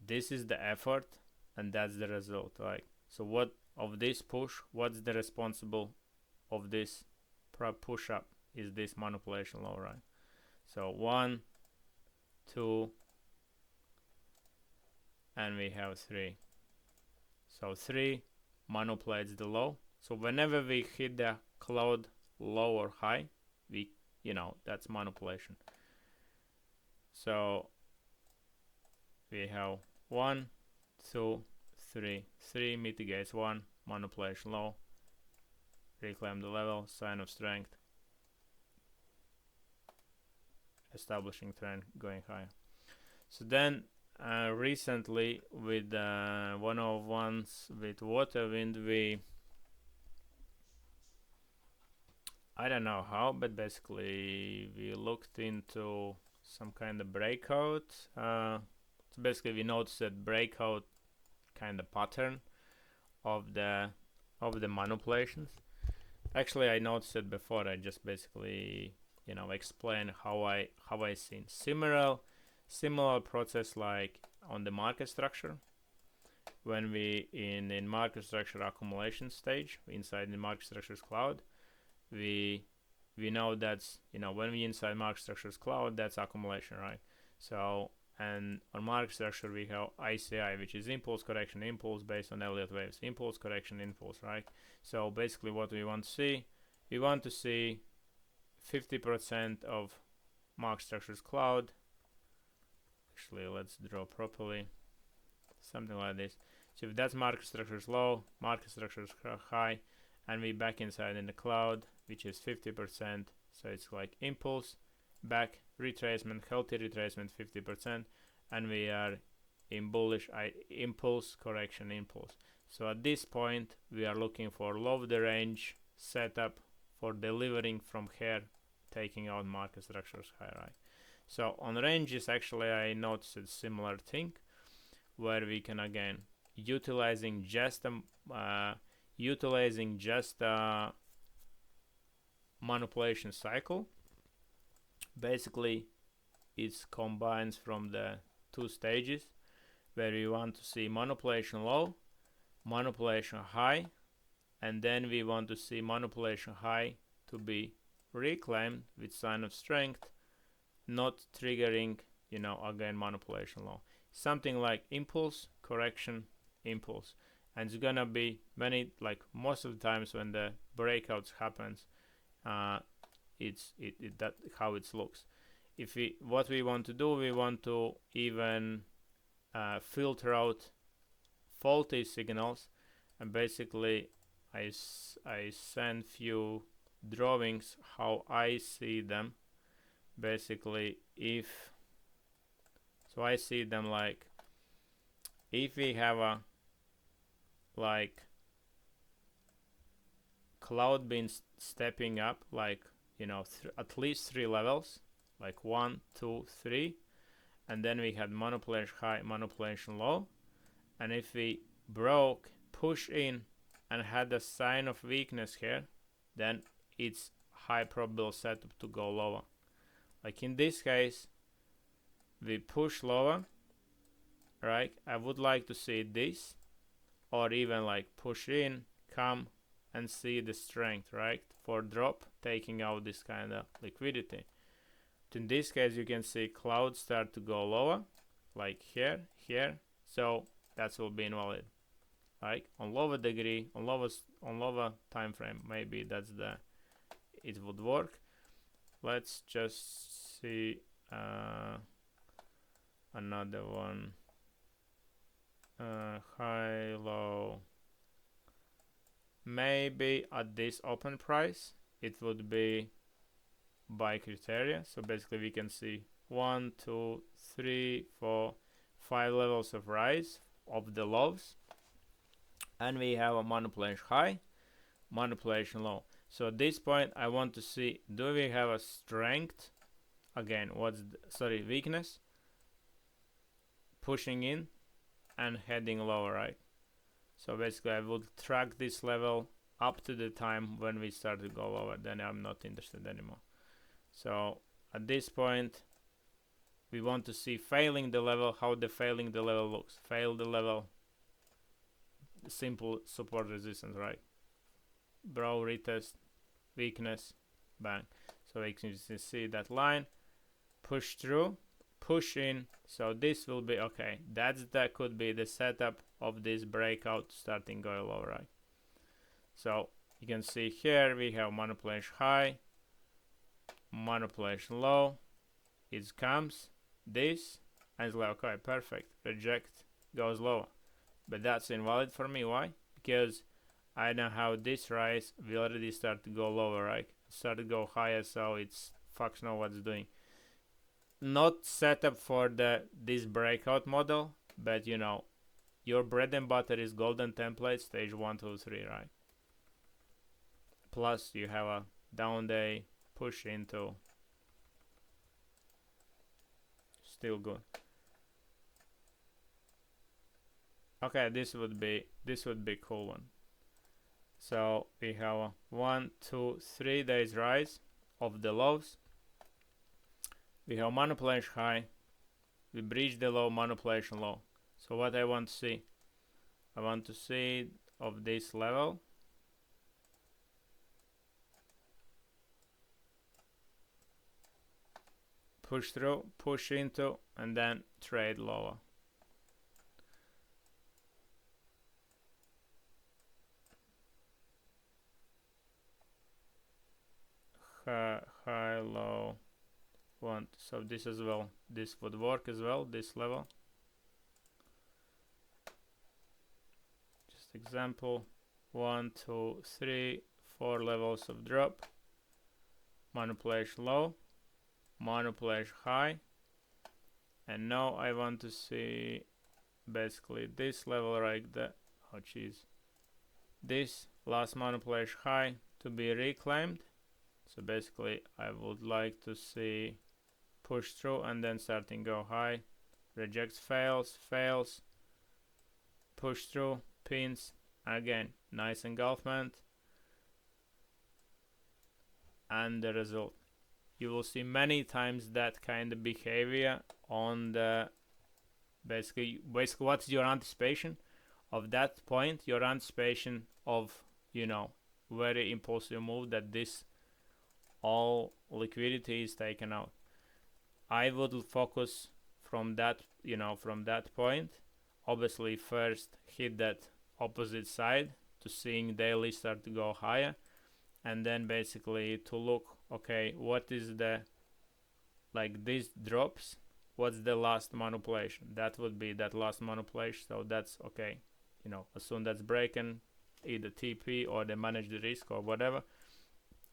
This is the effort and that's the result, right? So what of this push, what's the responsible of this push up is this manipulation low, right? So 1, 2, and we have 3. So 3 manipulates the low. So whenever we hit the cloud low or high, we that's manipulation. So we have 1, 2, 3. 3 mitigates 1, manipulation low, reclaim the level, sign of strength, establishing trend going higher. So then recently with 101s with water wind, I don't know how, but basically we looked into some kind of breakout. So basically we noticed that breakout kind of pattern of the manipulations. Actually, I noticed it before. I just basically explain how I seen similar process like on the market structure. When we in market structure accumulation stage inside the market structures cloud, we know that's when we inside market structures cloud, that's accumulation, right? So and on market structure we have ICI, which is impulse correction impulse based on Elliott waves, impulse correction impulse, right? So basically what we want to see 50% of market structures cloud. Actually, let's draw properly, something like this. So if that's market structures low, market structures high, and we back inside in the cloud, which is 50%, so it's like impulse, back, retracement, healthy retracement 50%, and we are in bullish impulse correction impulse. So at this point we are looking for low the range setup for delivering from here, taking out market structures high, right? So on ranges, actually I noticed a similar thing where we can again utilizing just a manipulation cycle. Basically it combines from the two stages where we want to see manipulation low, manipulation high, and then we want to see manipulation high to be reclaimed with sign of strength, not triggering, again manipulation low. Something like impulse correction impulse, and it's gonna be many, like most of the times when the breakouts happens, it's that how it looks. If what we want to do, we want to even filter out faulty signals, and basically I send few drawings how I see them. Basically I see them like if we have a like cloud been stepping up, like at least 3 levels, like 1, 2, 3, and then we had manipulation high, manipulation low, and if we broke, push in, and had a sign of weakness here, then it's high probable setup to go lower. Like in this case we push lower, right? I would like to see this, or even like push in, come and see the strength, right? For drop, taking out this kind of liquidity. In this case you can see clouds start to go lower, like here, so that will be invalid, right? On lower degree, on lower time frame, maybe it would work. Let's just see another one. High, low. Maybe at this open price it would be by criteria. So basically we can see 1, 2, 3, 4, 5 levels of rise of the lows, and we have a manipulation high, manipulation low. So at this point I want to see, do we have a strength? Again, weakness, pushing in and heading lower, right? So basically I would track this level up to the time when we start to go lower, then I'm not interested anymore. So at this point we want to see failing the level, how the failing the level looks. Fail the level, simple support resistance, right? Brow retest, weakness, bang. So you can see that line, push through, push in. So this will be okay. That could be the setup of this breakout starting going low, right? So you can see here we have manipulation high, manipulation low. It comes this and it's like, okay, perfect, reject, goes lower. But that's invalid for me. Why? Because I know how this rise will already start to go lower, right? Start to go higher, so it's fucks know what's doing. Not set up for this breakout model, but your bread and butter is golden template stage 1, 2, 3, right? Plus you have a down day push into, still good. Okay, this would be cool one. So we have a 1, 2, 3 days rise of the lows. We have manipulation high. We breach the low, manipulation low. So what I want to see? I want to see of this level. push through, push into, and then trade lower. High, low, want. So this as well, this would work as well, this level. Just example, 1, 2, 3, 4 levels of drop, manipulation low, manipulation high, and now I want to see basically this level right there. Oh jeez, this last manipulation high to be reclaimed. So basically I would like to see push through and then starting go high, rejects, fails, fails, push through, pins, again nice engulfment, and the result. You will see many times that kind of behavior on the basically what's your anticipation of that point, your anticipation of, you know, very impulsive move that this all liquidity is taken out. I would focus from that, you know, from that point. Obviously first hit that opposite side to seeing daily start to go higher, and then basically to look, okay, what is the, like these drops, what's the last manipulation? That would be that last manipulation. So that's okay, you know, as soon that's breaking, either TP or they manage the risk or whatever.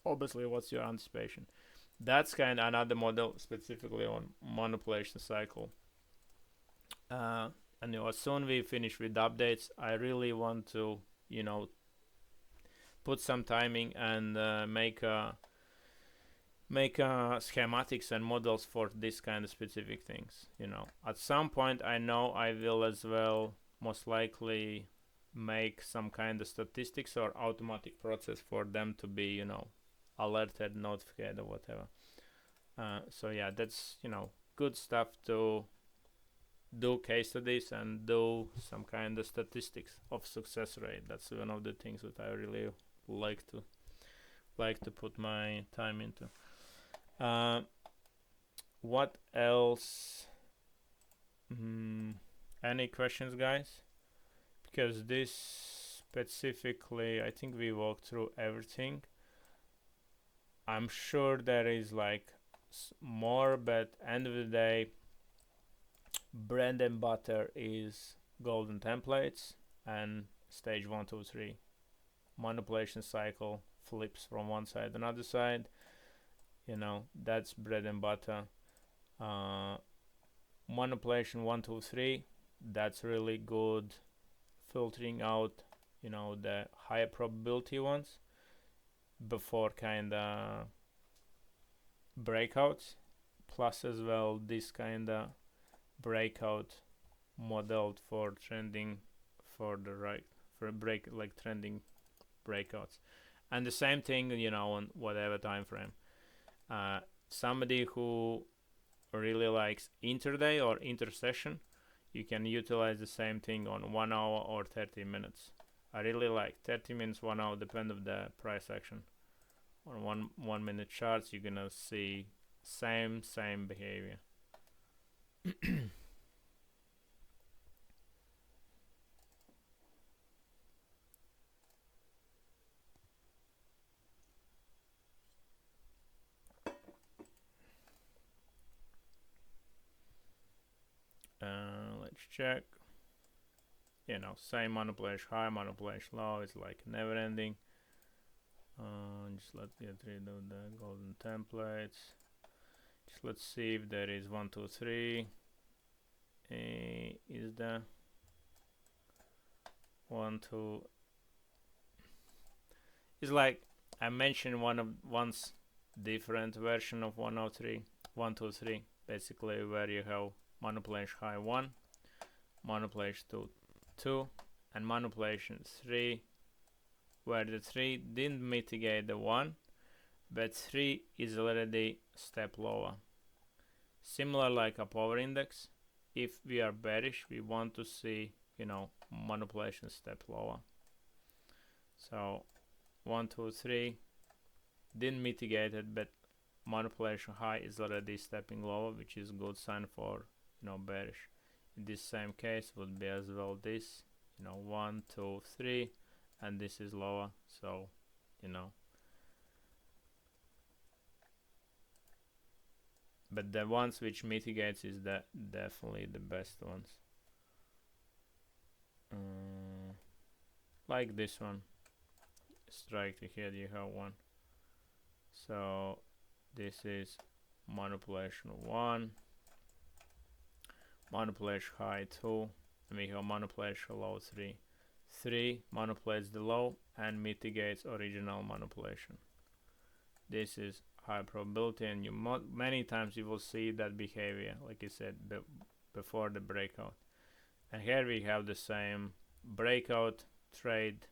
Obviously, what's your anticipation? That's kind of another model specifically on manipulation cycle. And you know, as soon we finish with updates, I really want to, you know, put some timing and make schematics and models for this kind of specific things. You know, at some point I know I will as well most likely make some kind of statistics or automatic process for them to be, you know, alerted, notified, or whatever. So yeah, that's, you know, good stuff to do case studies and do some kind of statistics of success rate. That's one of the things that I really like to put my time into. What else? Any questions, guys? Because this specifically, I think we walked through everything. I'm sure there is like more, but end of the day, bread and butter is golden templates and stage 1, 2, 3. Manipulation cycle, flips from one side to another side. You know, that's bread and butter. Manipulation 1, 2, 3. That's really good, filtering out, you know, the higher probability ones before kind of breakouts, plus as well this kind of breakout modeled for trending for the right, for break, like trending breakouts. And the same thing, you know, on whatever time frame. Somebody who really likes intraday or intersession, you can utilize the same thing on 1 hour or 30 minutes. I really like 30 minutes, 1 hour, depend of the price action. On 1 minute charts, you're gonna see same behavior. Let's check. You know, same manipulation high, manipulation low. It's like never ending. Just let's get rid of the golden templates. Just let's see if there is 1, 2, 3. Is the 1, 2? It's like I mentioned once different version of 103, 1, 2, 3. Basically, where you have manipulation high 1, manipulation 2, and manipulation 3, where the 3 didn't mitigate the 1, but 3 is already step lower. Similar like a power index, if we are bearish, we want to see, you know, manipulation step lower. So 1, 2, 3 didn't mitigate it, but manipulation high is already stepping lower, which is a good sign for, you know, bearish. In this same case would be as well this, you know, 1, 2, 3, and this is lower, so, you know. But the ones which mitigates is definitely the best ones. Like this one. Strike ahead, you have one. So this is manipulation 1, manipulation high 2, and we have manipulation low 3. 3 manipulates the low and mitigates original manipulation. This is high probability, and you many times you will see that behavior, like I said, before the breakout. And here we have the same breakout trade.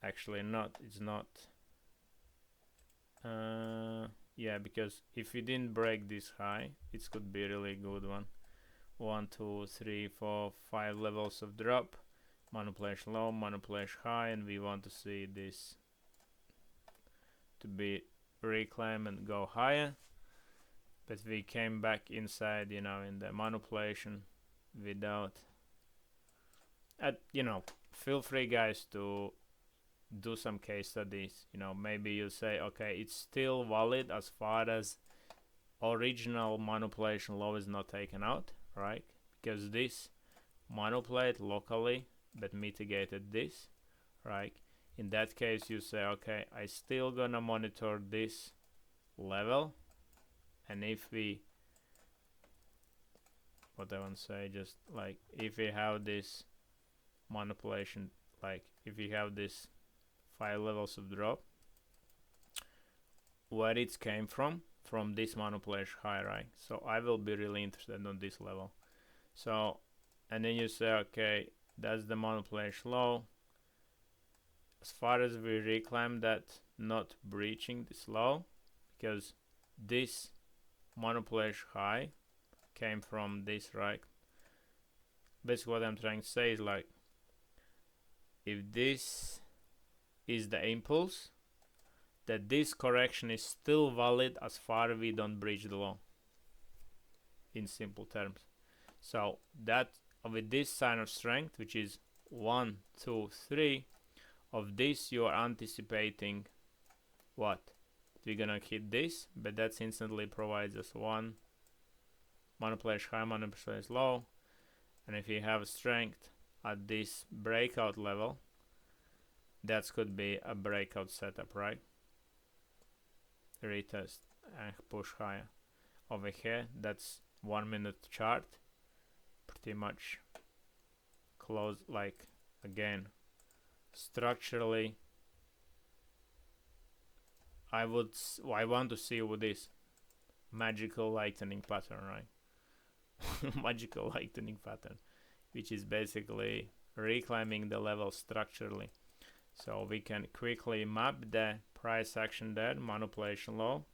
Actually not, it's not. Yeah, because if we didn't break this high, it could be a really good one. 1, 2, 3, 4, 5 levels of drop, manipulation low, manipulation high, and we want to see this to be reclaim and go higher. But we came back inside, you know, in the manipulation without. You know, feel free, guys, to do some case studies. You know, maybe you say, okay, it's still valid as far as original manipulation low is not taken out, right? Because this manipulate locally but mitigated this, right? In that case you say, okay, I still gonna monitor this level, and if we, what I want to say, just like if we have this manipulation, like if we have this 5 levels of drop, where it came from this manipulation high, right? So I will be really interested on this level. So, and then you say, okay, that's the manipulation low. As far as we reclaim that, not breaching this low, because this manipulation high came from this, right? Basically what I'm trying to say is, like, if this is the impulse, that this correction is still valid as far as we don't breach the low, in simple terms. So that with this sign of strength, which is 1, 2, 3, of this you are anticipating what? We're gonna hit this, but that instantly provides us 1 manipulation high, manipulation low, and if you have strength at this breakout level, that could be a breakout setup, right? Retest and push higher. Over here, that's 1 minute chart, pretty much close, like, again, structurally I want to see with this magical lightning pattern, right? Magical lightning pattern, which is basically reclaiming the level structurally. So we can quickly map the price action there: manipulation low,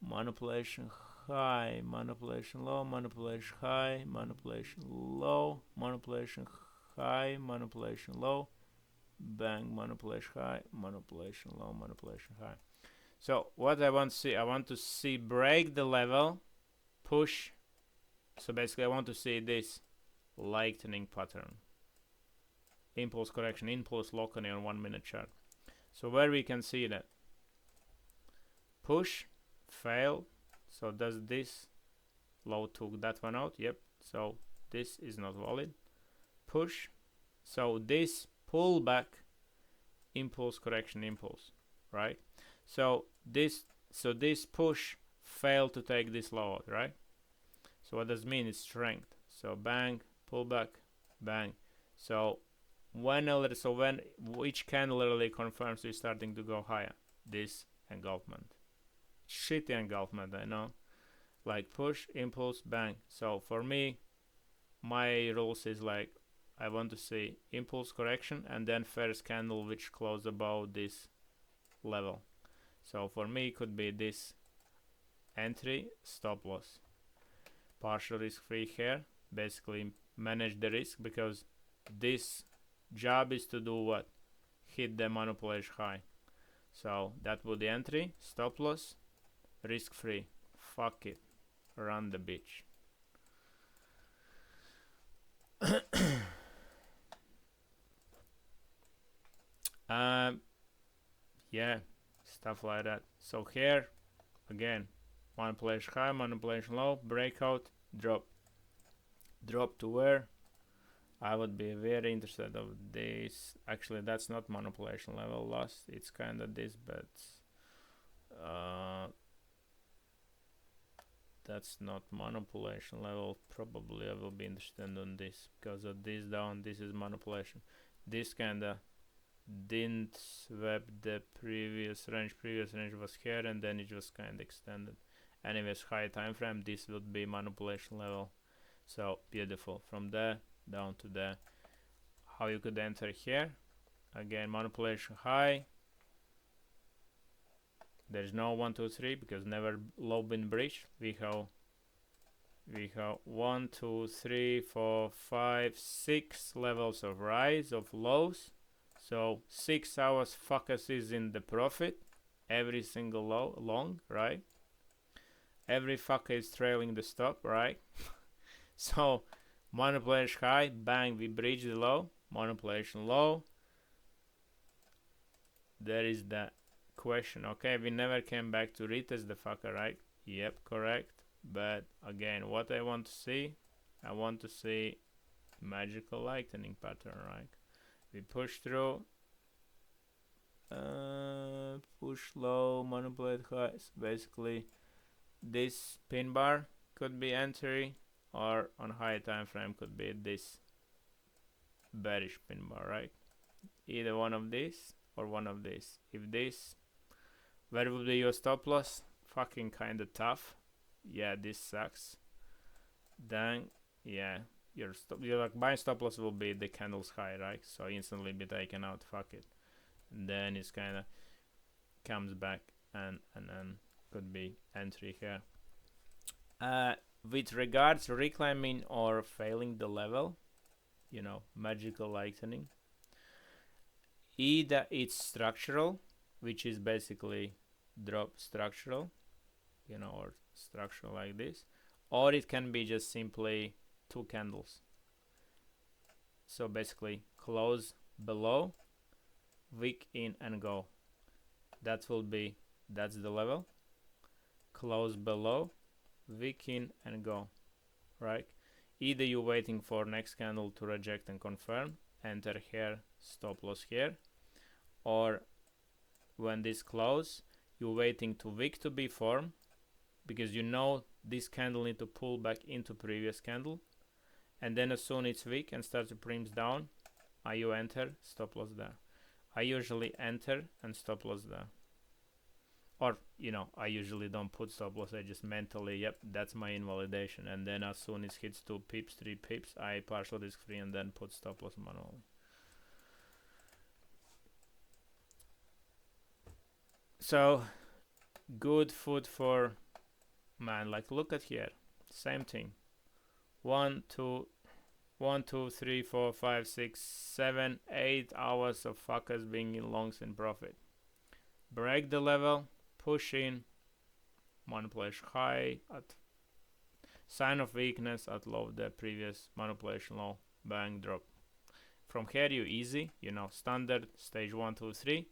manipulation high, manipulation low, manipulation high, manipulation low, manipulation high, manipulation low, bang, manipulation high, manipulation low, manipulation high. So what I want to see break the level, push. So basically I want to see this lightning pattern, impulse correction, impulse locking on 1 minute chart. So where we can see that push, fail. So does this low took that one out? Yep. So this is not valid. Push. So this pullback, impulse correction, impulse, right? So this push failed to take this low out, right? So what does it mean? It's strength. So bang, pullback, bang. So when each candle literally confirms we're starting to go higher, this engulfment, shitty engulfment, I know, like push, impulse, bang. So for me, my rules is like I want to see impulse correction and then first candle which close above this level. So for me it could be this entry, stop loss, partial risk free here, basically manage the risk, because this job is to do what? Hit the manipulation high. So that would be entry, stop loss, risk free. Fuck it, run the bitch. Yeah, stuff like that. So here again, manipulation high, manipulation low, breakout, drop. Drop to where? I would be very interested of this. Actually, that's not manipulation level loss. It's kind of this, but that's not manipulation level. Probably I will be interested on this because of this down. This is manipulation. This kind of didn't swap the previous range. Previous range was here, and then it was kind of extended. Anyways, high time frame. This would be manipulation level. So beautiful. From there down to there. How you could enter here? Again, manipulation high. There's no 1, 2, 3 because never low been breached. We have 1, 2, 3, 4, 5, 6 levels of rise of lows. So 6 hours focus is in the profit. Every single low long, right? Every fucker is trailing the stop, right? So manipulation high, bang, we breach the low. Manipulation low. There is the question. Okay, we never came back to retest the fucker, right? Yep, correct. But again, what I want to see, I want to see magical lightning pattern, right? We push through, push low, manipulate high. So basically, this pin bar could be entry, or on high time frame could be this bearish pin bar, right? Either one of these or one of these. If this, where will be your stop loss? Fucking kinda tough. Yeah, this sucks. Then yeah, your like buying stop loss will be the candles high, right? So instantly be taken out. Fuck it. And then it's kinda comes back and then could be entry here. With regards to reclaiming or failing the level, you know, magical lightning, either it's structural, which is basically drop structural, you know, or structural like this, or it can be just simply 2 candles. So basically close below, wick in and go. That's the level. Close below, wick in and go, right? Either you're waiting for next candle to reject and confirm, enter here, stop loss here, or when this close, you're waiting to wick to be formed because you know this candle need to pull back into previous candle, and then as soon it's wick and starts to prims down, you enter, stop loss there. I usually enter and stop loss there. Or, you know, I usually don't put stop loss, I just mentally, yep, that's my invalidation. And then as soon as it hits 2 pips, 3 pips, I partial risk free and then put stop loss manually. So, good food for, man, like look at here, same thing. 1, 2, 3, 4, 5, 6, 7, 8 hours of fuckers being in longs in profit. Break the level, push in, manipulation high at sign of weakness at low, the previous manipulation low, bang, drop. From here you easy, you know, standard stage 1, 2, 3,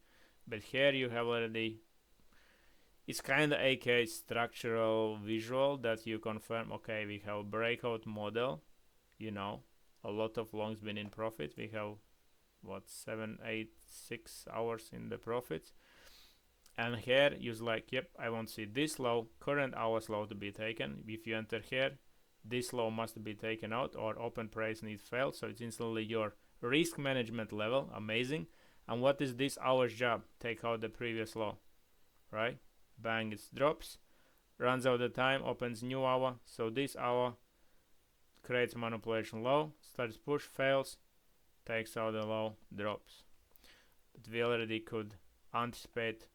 but here you have already, it's kind of AK structural visual that you confirm, okay, we have breakout model, you know, a lot of longs been in profit, we have what, 7, 8, 6 hours in the profits. And here you're like, yep, I want to see this low, current hours low to be taken. If you enter here, this low must be taken out or open price needs failed. So it's instantly your risk management level, amazing. And what is this hour's job? Take out the previous low, right? Bang, it drops, runs out the time, opens new hour. So this hour creates manipulation low, starts push, fails, takes out the low, drops. But we already could anticipate.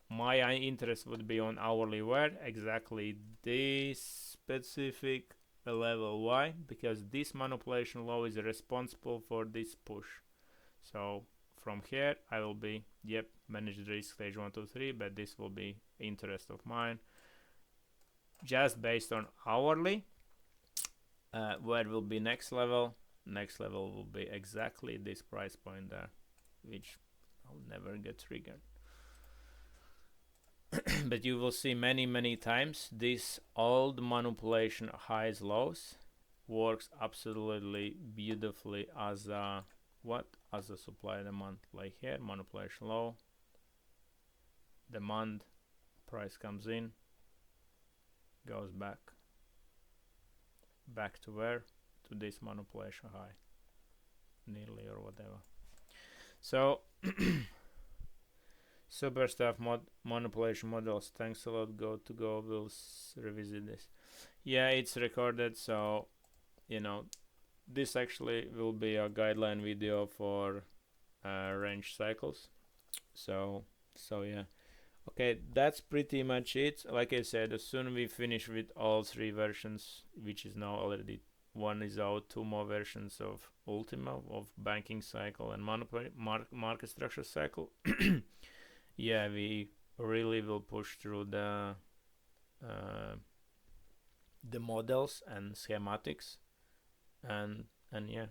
My interest would be on hourly where exactly this specific level. Why? Because this manipulation low is responsible for this push. So from here I will be, yep, manage the risk stage 1, 2, 3, but this will be interest of mine. Just based on hourly, where will be next level? Next level will be exactly this price point there, which I'll never get triggered. But you will see many times this old manipulation highs lows works absolutely beautifully as a as a supply demand. Like here, manipulation low, demand, price comes in, goes back to where? To this manipulation high, nearly, or whatever. So super stuff. Manipulation models, thanks a lot. Go to go, we'll revisit this. Yeah, it's recorded, so you know, this actually will be a guideline video for range cycles. So yeah, okay, that's pretty much it. Like I said, as soon as we finish with all 3 versions, which is now already, one is out, 2 more versions of Ultima, of banking cycle and market structure cycle. Yeah, we really will push through the models and schematics, and yeah.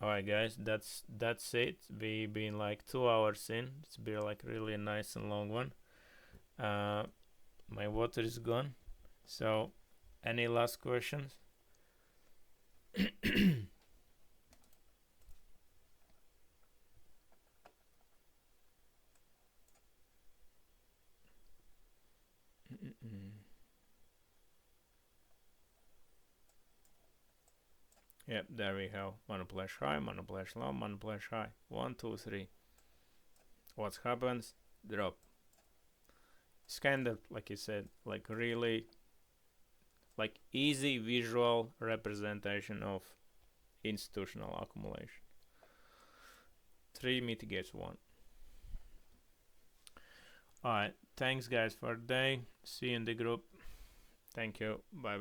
Alright guys, that's it. We've been like 2 hours in. It's been like really a nice and long one. My water is gone. So any last questions? Yep, there we go. Manipulation high, manipulation low, manipulation high. 1, 2, 3. What happens? Drop. It's kind of, like you said, like really like easy visual representation of institutional accumulation. 3 mitigates 1. Alright, thanks guys for the day. See you in the group. Thank you. Bye.